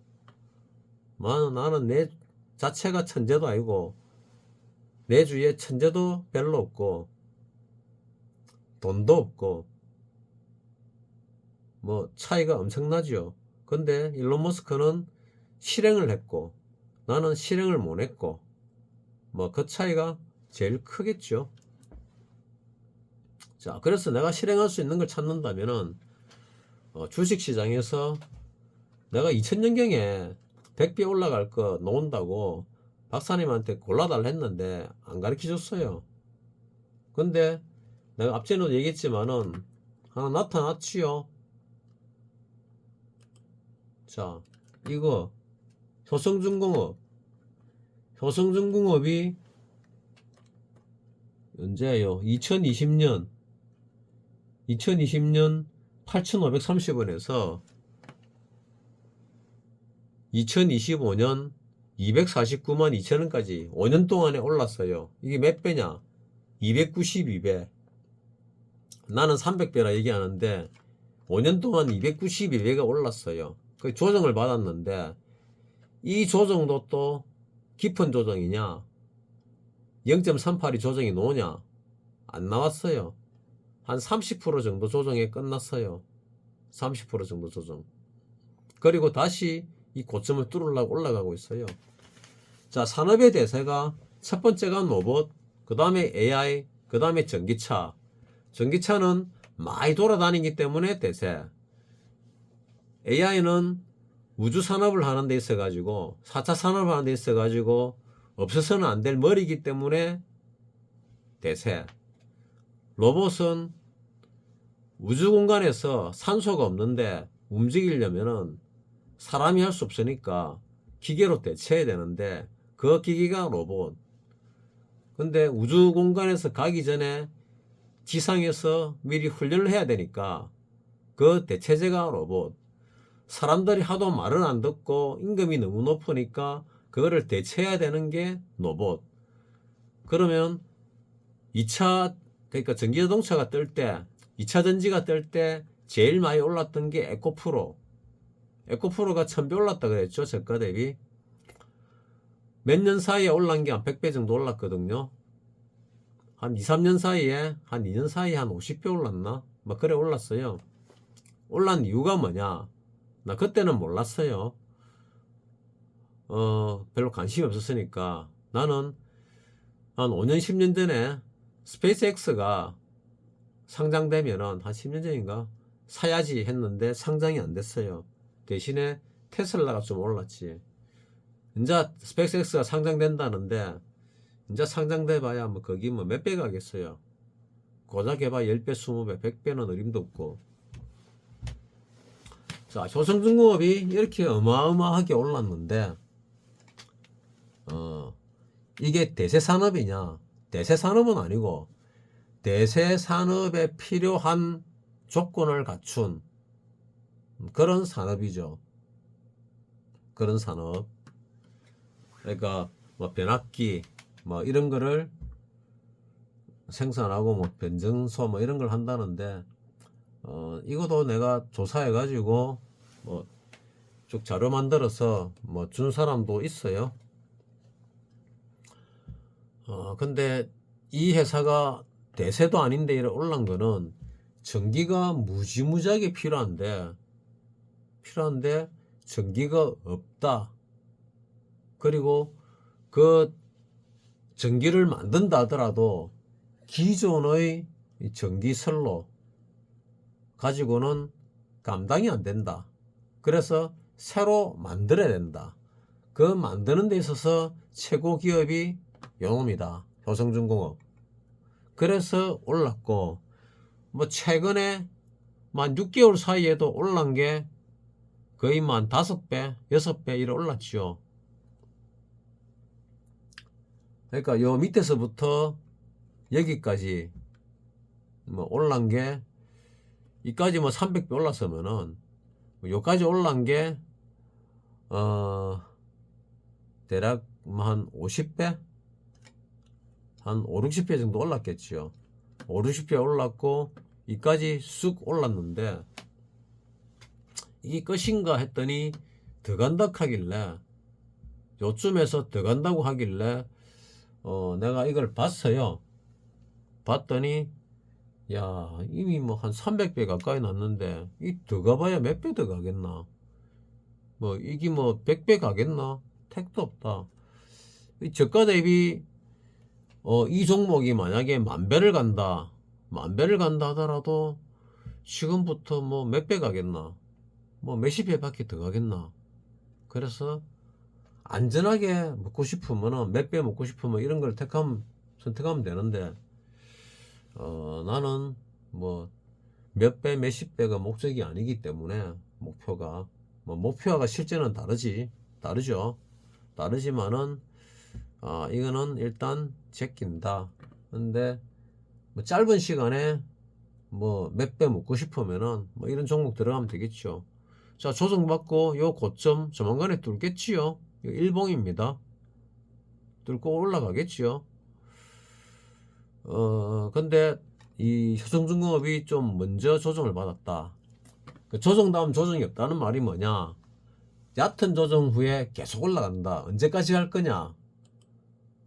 나는 내 자체가 천재도 아니고 내 주위에 천재도 별로 없고 돈도 없고 뭐 차이가 엄청나죠. 근데 일론 머스크는 실행을 했고 나는 실행을 못 했고 뭐 그 차이가 제일 크겠죠. 자, 그래서 내가 실행할 수 있는 걸 찾는다면은 주식시장에서 내가 2000년경에 100배 올라갈 거 놓은다고 박사님한테 골라달라 했는데 안 가르쳐 줬어요. 근데 내가 앞전에도 얘기했지만은 하나 나타났지요. 자, 이거 효성중공업이 언제예요? 2020년 8,530원에서 2025년 249만 2천원까지 5년 동안에 올랐어요. 이게 몇 배냐? 292배. 나는 300배라 얘기하는데 5년 동안 292배가 올랐어요. 그 조정을 받았는데 이 조정도 또 깊은 조정이냐? 0.38이 조정이 나오냐? 안 나왔어요. 한 30% 정도 조정에 끝났어요. 30% 정도 조정. 그리고 다시 이 고점을 뚫으려고 올라가고 있어요. 자, 산업의 대세가 첫 번째가 로봇, 그 다음에 AI, 그 다음에 전기차. 전기차는 많이 돌아다니기 때문에 대세. AI는 우주 산업을 하는 데 있어가지고 4차 산업을 하는 데 있어가지고 없어서는 안 될 머리이기 때문에 대세. 로봇은 우주 공간에서 산소가 없는데 움직이려면은 사람이 할 수 없으니까 기계로 대체해야 되는데 그 기계가 로봇. 근데 우주 공간에서 가기 전에 지상에서 미리 훈련을 해야 되니까 그 대체제가 로봇. 사람들이 하도 말을 안 듣고 임금이 너무 높으니까 그거를 대체해야 되는 게 노봇. 그러면 2차, 그러니까 전기자동차가 뜰 때, 2차 전지가 뜰 때 제일 많이 올랐던 게 에코프로. 에코프로가 1000배 올랐다 그랬죠. 저가 대비. 몇 년 사이에 올란 게 한 100배 정도 올랐거든요. 한 2, 3년 사이에, 한 2년 사이에 한 50배 올랐나? 막 그래 올랐어요. 올란 이유가 뭐냐? 나 그때는 몰랐어요. 별로 관심이 없었으니까. 나는 한 5년, 10년 전에 스페이스X가 상장되면은 한 10년 전인가? 사야지 했는데 상장이 안 됐어요. 대신에 테슬라가 좀 올랐지. 이제 스페이스X가 상장된다는데, 이제 상장돼 봐야 뭐 거기 뭐 몇 배 가겠어요. 고작 해봐 10배, 20배, 100배는 어림도 없고. 자, 효성중공업이 이렇게 어마어마하게 올랐는데, 이게 대세산업이냐? 대세산업은 아니고, 대세산업에 필요한 조건을 갖춘 그런 산업이죠. 그런 산업. 그러니까 뭐 변압기 뭐 이런 거를 생산하고 뭐 변증소 뭐 이런 걸 한다는데, 이것도 내가 조사해 가지고 뭐 쭉 자료 만들어서 뭐 준 사람도 있어요. 근데 이 회사가 대세도 아닌데 이래 올란 거는 전기가 무지무지하게 필요한데 전기가 없다. 그리고 그 전기를 만든다 하더라도 기존의 전기선로 가지고는 감당이 안 된다. 그래서 새로 만들어야 된다. 그 만드는 데 있어서 최고 기업이 요놈이다. 효성중공업. 그래서 올랐고, 뭐 최근에 만 6개월 사이에도 올란 게 거의 만 5배, 6배 이래 올랐죠. 그러니까 요 밑에서부터 여기까지 뭐 올란 게, 이까지 뭐 300배 올랐으면은 요까지 올란 게 대략 한 50배? 한 5, 60배 정도 올랐겠지요. 5, 60배 올랐고 이까지 쑥 올랐는데, 이게 끝인가 했더니 더 간다 하길래, 요쯤에서 더 간다고 하길래 내가 이걸 봤어요. 봤더니 야, 이미 뭐 한 300배 가까이 났는데 이 더 가봐야 몇 배 더 가겠나? 뭐 이게 뭐 100배 가겠나? 택도 없다. 이 저가 대비 이 종목이 만약에 만 배를 간다 하더라도 지금부터 뭐 몇 배 가겠나? 뭐 몇십 배밖에 더 가겠나? 그래서 안전하게 먹고 싶으면은, 몇 배 먹고 싶으면 이런 걸 선택하면 되는데, 나는 뭐 몇 배, 몇십 배가 목적이 아니기 때문에, 목표가 실제는 다르죠. 다르지만은, 이거는 일단 제낀다. 근데 뭐 짧은 시간에 뭐 몇 배 먹고 싶으면은 뭐 이런 종목 들어가면 되겠죠. 자, 조정받고 요 고점 조만간에 뚫겠지요. 일봉입니다. 뚫고 올라가겠지요. 근데 이 효성중공업이 좀 먼저 조정을 받았다. 그 조정 다음 조정이 없다는 말이 뭐냐? 얕은 조정 후에 계속 올라간다. 언제까지 갈 거냐?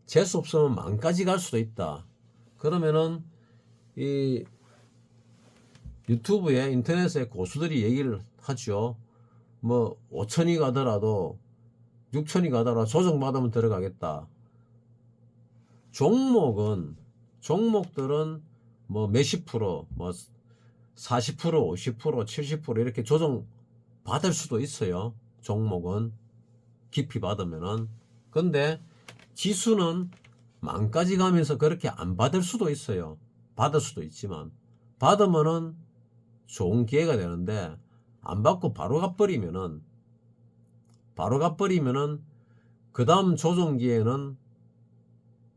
재수 없으면 만까지 갈 수도 있다. 그러면은 이 유튜브에, 인터넷에 고수들이 얘기를 하죠. 뭐 5천이 가더라도 6천이 가더라도 조정받으면 들어가겠다. 종목들은 뭐 몇십 프로, 뭐 40%, 50%, 70% 이렇게 조정 받을 수도 있어요. 종목은 깊이 받으면은. 근데 지수는 만까지 가면서 그렇게 안 받을 수도 있어요. 받을 수도 있지만, 받으면은 좋은 기회가 되는데, 안 받고 바로 가버리면은 그 다음 조정기에는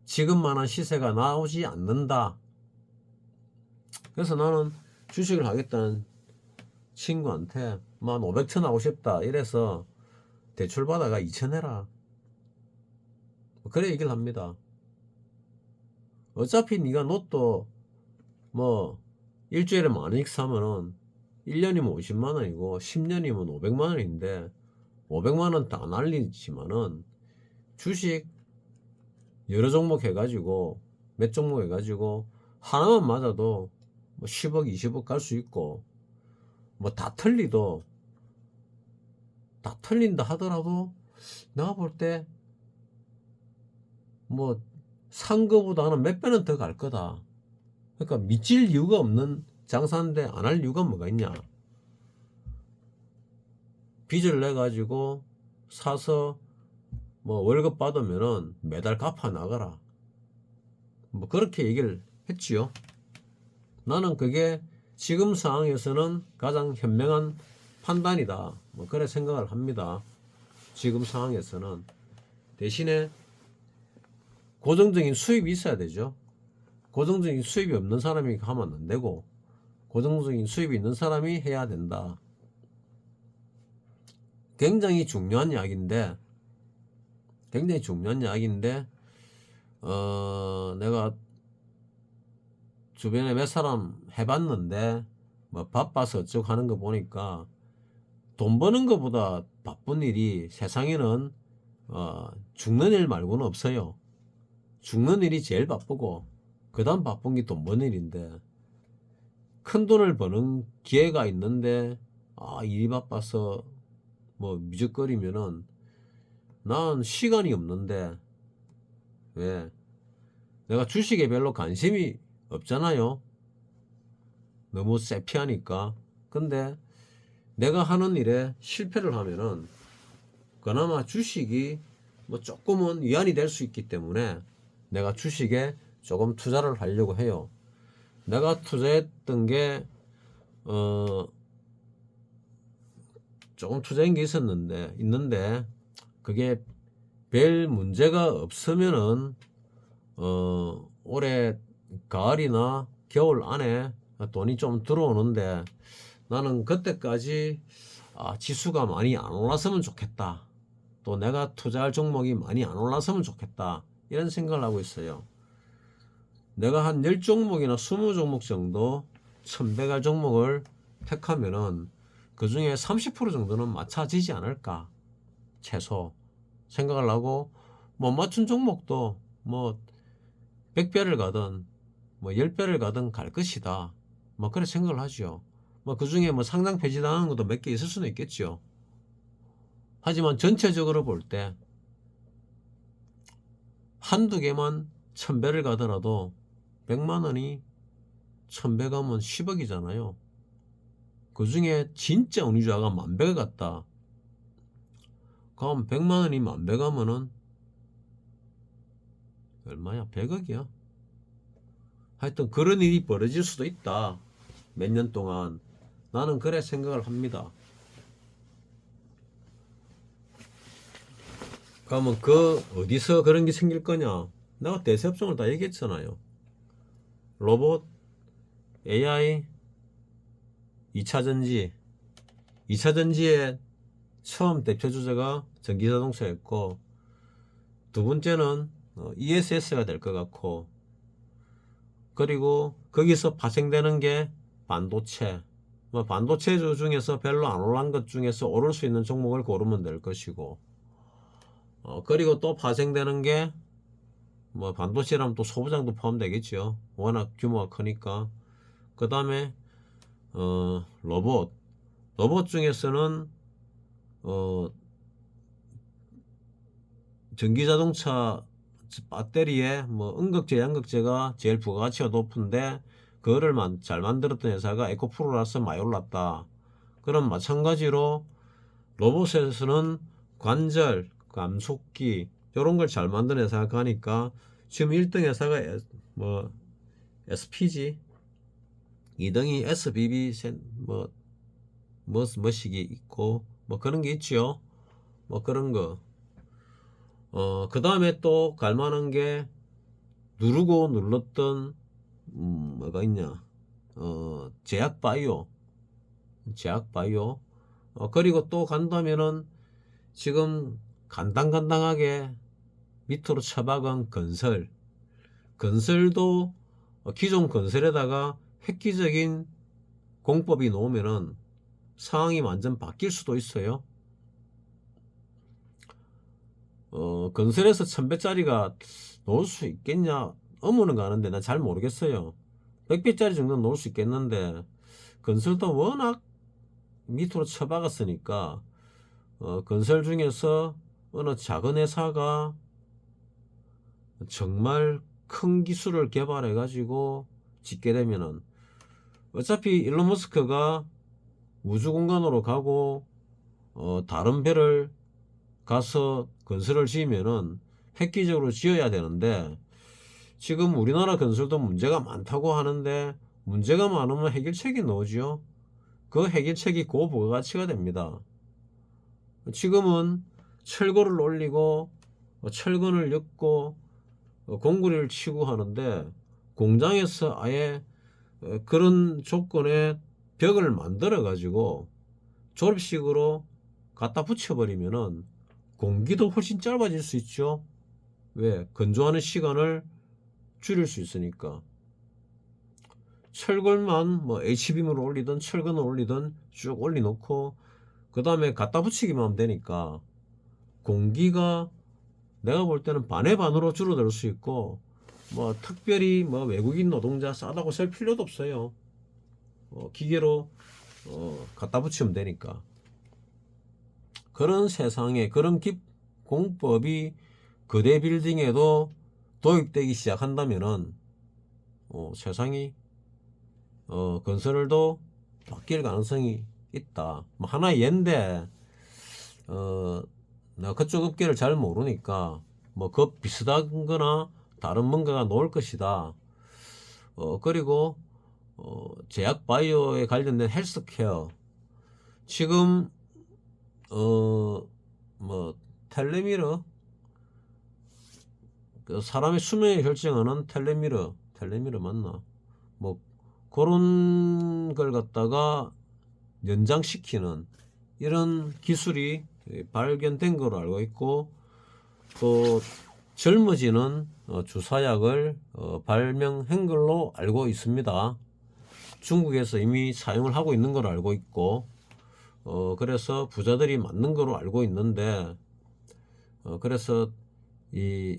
지금만한 시세가 나오지 않는다. 그래서 나는 주식을 하겠다는 친구한테 만 500천 하고 싶다 이래서 대출 받아가 2천 해라. 그래 얘기를 합니다. 어차피 네가 로또 뭐 일주일에 10,000원씩 사면은 1년이면 50만 원이고 10년이면 500만 원인데 500만 원 다 날리지만은 주식 여러 종목 해가지고 몇 종목 해가지고 하나만 맞아도 뭐 10억 20억 갈 수 있고 뭐 다 틀린다 하더라도 내가 볼 때 뭐 산 거보다는 몇 배는 더 갈 거다. 그러니까 미칠 이유가 없는 장사인데 안 할 이유가 뭐가 있냐. 빚을 내 가지고 사서 뭐 월급 받으면은 매달 갚아 나가라. 뭐 그렇게 얘기를 했지요. 나는 그게 지금 상황에서는 가장 현명한 판단이다. 뭐 그래 생각을 합니다. 지금 상황에서는. 대신에 고정적인 수입이 있어야 되죠. 고정적인 수입이 없는 사람이 하면 안 되고 고정적인 수입이 있는 사람이 해야 된다. 굉장히 중요한 이야기인데 내가 주변에 몇 사람 해봤는데 뭐 바빠서 어쩌고 하는 거 보니까 돈 버는 것보다 바쁜 일이 세상에는 죽는 일 말고는 없어요. 죽는 일이 제일 바쁘고 그 다음 바쁜 게 돈 버는 일인데 큰 돈을 버는 기회가 있는데 일이 바빠서 뭐 미적거리면은 난 시간이 없는데 왜 내가 주식에 별로 관심이 없잖아요. 너무 세피하니까. 근데 내가 하는 일에 실패를 하면은 그나마 주식이 뭐 조금은 위안이 될 수 있기 때문에 내가 주식에 조금 투자를 하려고 해요. 내가 투자했던 게 조금 투자한 게 있는데 그게 별 문제가 없으면은 올해 가을이나 겨울 안에 돈이 좀 들어오는데 나는 그때까지 지수가 많이 안 올랐으면 좋겠다. 또 내가 투자할 종목이 많이 안 올랐으면 좋겠다. 이런 생각을 하고 있어요. 내가 한 10종목이나 20종목 정도 선배갈 종목을 택하면은 그 중에 30% 정도는 맞춰지지 않을까. 최소. 생각을 하고 못 맞춘 종목도 뭐 100배를 가든 뭐 10배를 가든 갈 것이다. 뭐 그래 생각을 하죠. 뭐 그 중에 뭐 상장 폐지당하는 것도 몇 개 있을 수는 있겠죠. 하지만 전체적으로 볼 때 한두 개만 1000배를 가더라도 100만 원이 1000배 가면 10억이잖아요. 그 중에 진짜 운이자가 10,000배가 갔다. 그럼 100만 원이 10,000배 가면은 얼마야? 100억이야. 하여튼 그런 일이 벌어질 수도 있다. 몇 년 동안. 나는 그래 생각을 합니다. 그러면 어디서 그런 게 생길 거냐? 내가 대세업종을 다 얘기했잖아요. 로봇, AI, 2차전지. 2차전지의 처음 대표 주자가 전기자동차였고, 두 번째는 ESS가 될 것 같고, 그리고 거기서 파생되는 게 반도체. 뭐 반도체주 중에서 별로 안 올란 것 중에서 오를 수 있는 종목을 고르면 될 것이고, 그리고 또 파생되는 게 뭐 반도체라면 또 소부장도 포함되겠죠. 워낙 규모가 크니까. 그 다음에 로봇 중에서는 전기자동차 배터리에 뭐 음극재, 양극재가 제일 부가가치가 높은데 그거를 잘 만들었던 회사가 에코프로라서 많이 올랐다. 그럼 마찬가지로 로봇에서는 관절, 감속기 이런 걸 잘 만드는 회사가 가니까 지금 1등 회사가 뭐 SPG, 2등이 SBB 뭐시기 있고 뭐 그런 게 있지요. 뭐 그런 거. 그 다음에 또 갈만한 게 누르고 눌렀던 뭐가 있냐. 제약바이오. 그리고 또 간다면은 지금 간당간당하게 밑으로 처박은 건설도 기존 건설에다가 획기적인 공법이 나오면은 상황이 완전 바뀔 수도 있어요. 건설에서 1000배짜리가 놓을 수 있겠냐? 의문은 가는데 난 잘 모르겠어요. 100배짜리 정도는 놓을 수 있겠는데 건설도 워낙 밑으로 쳐박았으니까 건설 중에서 어느 작은 회사가 정말 큰 기술을 개발해 가지고 짓게 되면은 어차피 일론 머스크가 우주 공간으로 가고 다른 별을 가서 건설을 지으면은 획기적으로 지어야 되는데 지금 우리나라 건설도 문제가 많다고 하는데 문제가 많으면 해결책이 나오지요. 그 해결책이 고부가가치가 됩니다. 지금은 철거를 올리고 철근을 엮고 공구리를 치고 하는데 공장에서 아예 그런 조건의 벽을 만들어 가지고 조립식으로 갖다 붙여버리면은 공기도 훨씬 짧아질 수 있죠. 왜? 건조하는 시간을 줄일 수 있으니까. 철근만 뭐 H빔으로 올리든 철근을 올리든 쭉 올려놓고 그 다음에 갖다 붙이기만 하면 되니까 공기가 내가 볼 때는 반의 반으로 줄어들 수 있고 뭐 특별히 뭐 외국인 노동자 싸다고 쓸 필요도 없어요. 기계로 갖다 붙이면 되니까. 그런 세상에 그런 공법이 거대 빌딩에도 도입되기 시작한다면은 세상이 건설도 바뀔 가능성이 있다. 뭐 하나의 예인데 내가 그쪽 업계를 잘 모르니까 뭐 그 비슷한 거나 다른 뭔가가 나올 것이다. 그리고 제약 바이오에 관련된 헬스케어 지금 뭐 텔레미러 그 사람의 수명을 결정하는 텔레미러 맞나? 뭐 그런 걸 갖다가 연장시키는 이런 기술이 발견된 걸로 알고 있고 또 젊어지는 주사약을 발명한 걸로 알고 있습니다. 중국에서 이미 사용을 하고 있는 걸로 알고 있고 그래서 부자들이 맞는 걸로 알고 있는데 그래서 이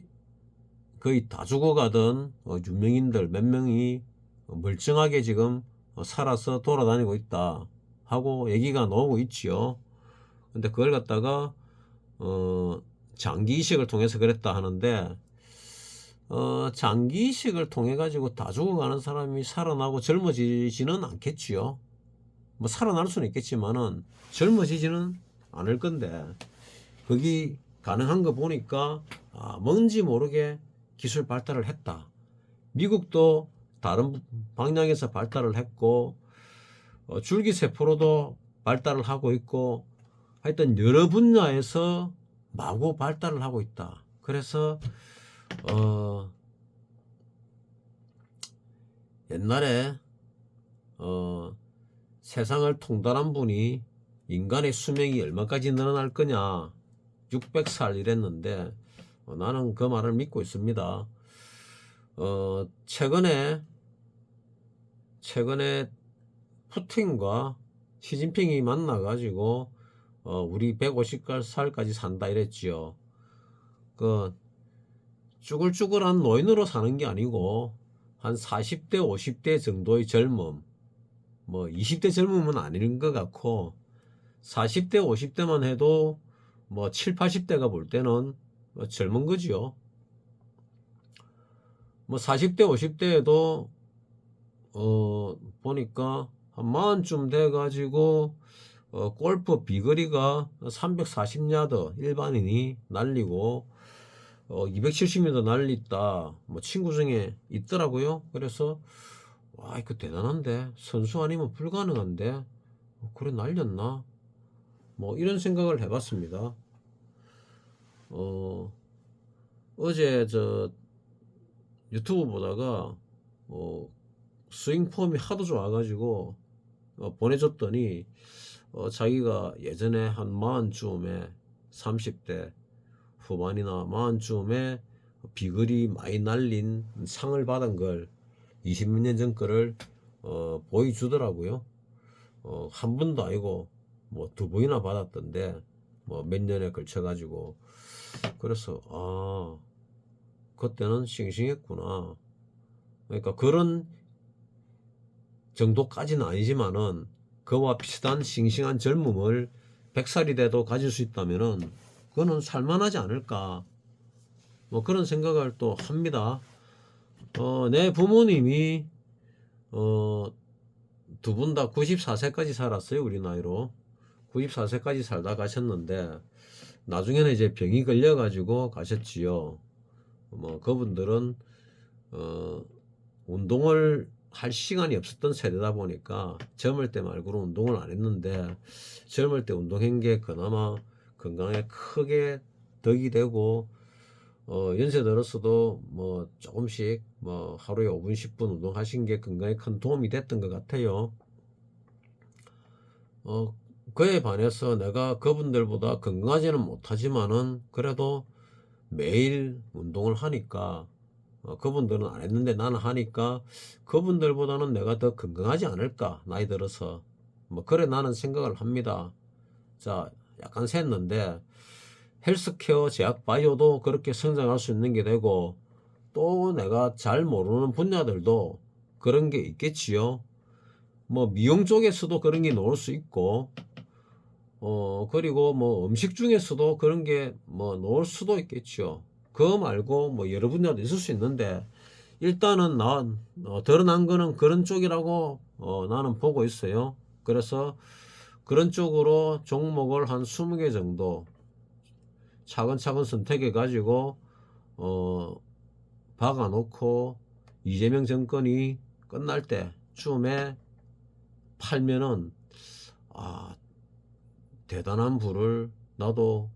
거의 다 죽어가던 유명인들 몇 명이 멀쩡하게 지금 살아서 돌아다니고 있다 하고 얘기가 나오고 있지요. 근데 그걸 갖다가 장기 이식을 통해서 그랬다 하는데 장기 이식을 통해 가지고 다 죽어가는 사람이 살아나고 젊어지지는 않겠지요. 뭐 살아날 수는 있겠지만은 젊어지지는 않을 건데 그게 가능한 거 보니까 뭔지 모르게 기술 발달을 했다. 미국도 다른 방향에서 발달을 했고 줄기세포로도 발달을 하고 있고 하여튼 여러 분야에서 마구 발달을 하고 있다. 그래서 옛날에 세상을 통달한 분이 인간의 수명이 얼마까지 늘어날 거냐 600살 이랬는데 나는 그 말을 믿고 있습니다. 최근에 푸틴과 시진핑이 만나가지고 우리 150살까지 산다 이랬지요. 그 쭈글쭈글한 노인으로 사는 게 아니고 한 40대 50대 정도의 젊음 뭐 20대 젊음은 아닌 것 같고 40대 50대만 해도 뭐 7, 80대가 볼 때는 젊은 거지요. 뭐 40대 50대에도 보니까 한 40쯤 돼 가지고 골프 비거리가 340야드 일반인이 날리고 270m 날렸다 뭐 친구 중에 있더라고요. 그래서 와 이거 대단한데 선수 아니면 불가능한데 그래 날렸나 뭐 이런 생각을 해봤습니다. 어제 저 유튜브 보다가 스윙 폼이 하도 좋아가지고 보내줬더니 자기가 예전에 한 40쯤에 30대 후반이나 마흔쯤에 비글이 많이 날린 상을 받은 걸 20몇 년 전 거를 보여주더라고요. 한 번도 아니고 뭐 두 번이나 받았던데 뭐 몇 년에 걸쳐 가지고 그래서 그때는 싱싱했구나. 그러니까 그런 정도까지는 아니지만은 그와 비슷한 싱싱한 젊음을 100살이 돼도 가질 수 있다면은 그거는 살만하지 않을까. 뭐 그런 생각을 또 합니다. 내 부모님이 두 분 다 94세까지 살았어요. 우리 나이로 94세까지 살다 가셨는데 나중에는 이제 병이 걸려 가지고 가셨지요. 뭐 그분들은 운동을 할 시간이 없었던 세대다 보니까 젊을 때 말고는 운동을 안 했는데 젊을 때 운동한 게 그나마 건강에 크게 덕이 되고 연세 들었어도 뭐 조금씩 뭐 하루에 5분 10분 운동하신 게 건강에 큰 도움이 됐던 것 같아요. 그에 반해서 내가 그분들보다 건강하지는 못하지만은 그래도 매일 운동을 하니까 그분들은 안 했는데 나는 하니까 그분들보다는 내가 더 건강하지 않을까 나이 들어서 뭐 그래 나는 생각을 합니다. 자, 약간 샜는데 헬스케어 제약 바이오도 그렇게 성장할 수 있는 게 되고 또 내가 잘 모르는 분야들도 그런 게 있겠지요. 뭐 미용 쪽에서도 그런 게 나올 수 있고 그리고 뭐 음식 중에서도 그런 게 뭐 나올 수도 있겠죠. 그거 말고 뭐 여러 분야도 있을 수 있는데 일단은 나 드러난 거는 그런 쪽이라고 나는 보고 있어요. 그래서 그런 쪽으로 종목을 한 20개 정도 차근차근 선택해 가지고 박아 놓고 이재명 정권이 끝날 때쯤에 팔면은 대단한 부를 나도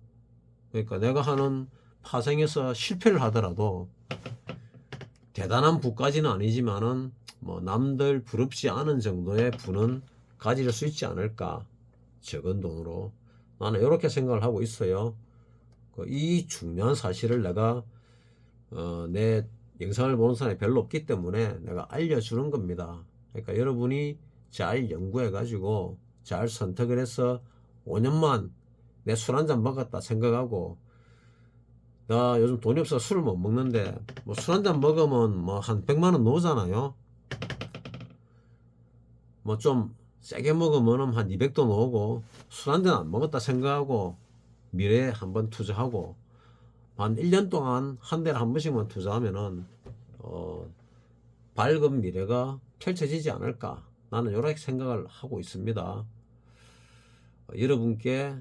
그러니까 내가 하는 파생에서 실패를 하더라도 대단한 부까지는 아니지만은 뭐 남들 부럽지 않은 정도의 부는 가질 수 있지 않을까. 적은 돈으로 나는 이렇게 생각을 하고 있어요. 이 중요한 사실을 내가 내 영상을 보는 사람이 별로 없기 때문에 내가 알려주는 겁니다. 그러니까 여러분이 잘 연구해 가지고 잘 선택을 해서 5년만 내 술 한잔 먹었다 생각하고 나 요즘 돈이 없어서 술을 못 먹는데 뭐 술 한잔 먹으면 뭐 한 100만 원 나오잖아요. 뭐 좀 세게 먹으면 한 200도 나오고 술 한잔 안 먹었다 생각하고 미래에 한번 투자하고 한 1년 동안 한 달에 한 번씩만 투자하면은 밝은 미래가 펼쳐지지 않을까 나는 이렇게 생각을 하고 있습니다. 여러분께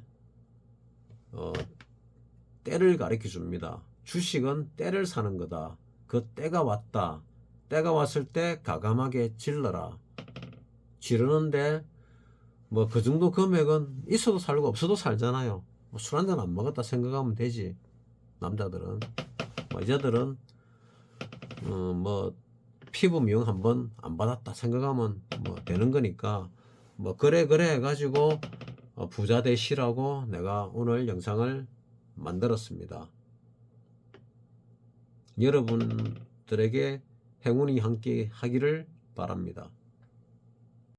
때를 가르쳐 줍니다. 주식은 때를 사는 거다. 그 때가 왔다. 때가 왔을 때 과감하게 질러라. 지르는데 뭐 그 정도 금액은 있어도 살고 없어도 살잖아요. 뭐 술 한잔 안 먹었다 생각하면 되지. 남자들은 뭐 여자들은 뭐 피부 미용 한번 안 받았다 생각하면 뭐 되는 거니까 뭐 그래 해가지고 부자 되시라고 내가 오늘 영상을 만들었습니다. 여러분들에게 행운이 함께 하기를 바랍니다.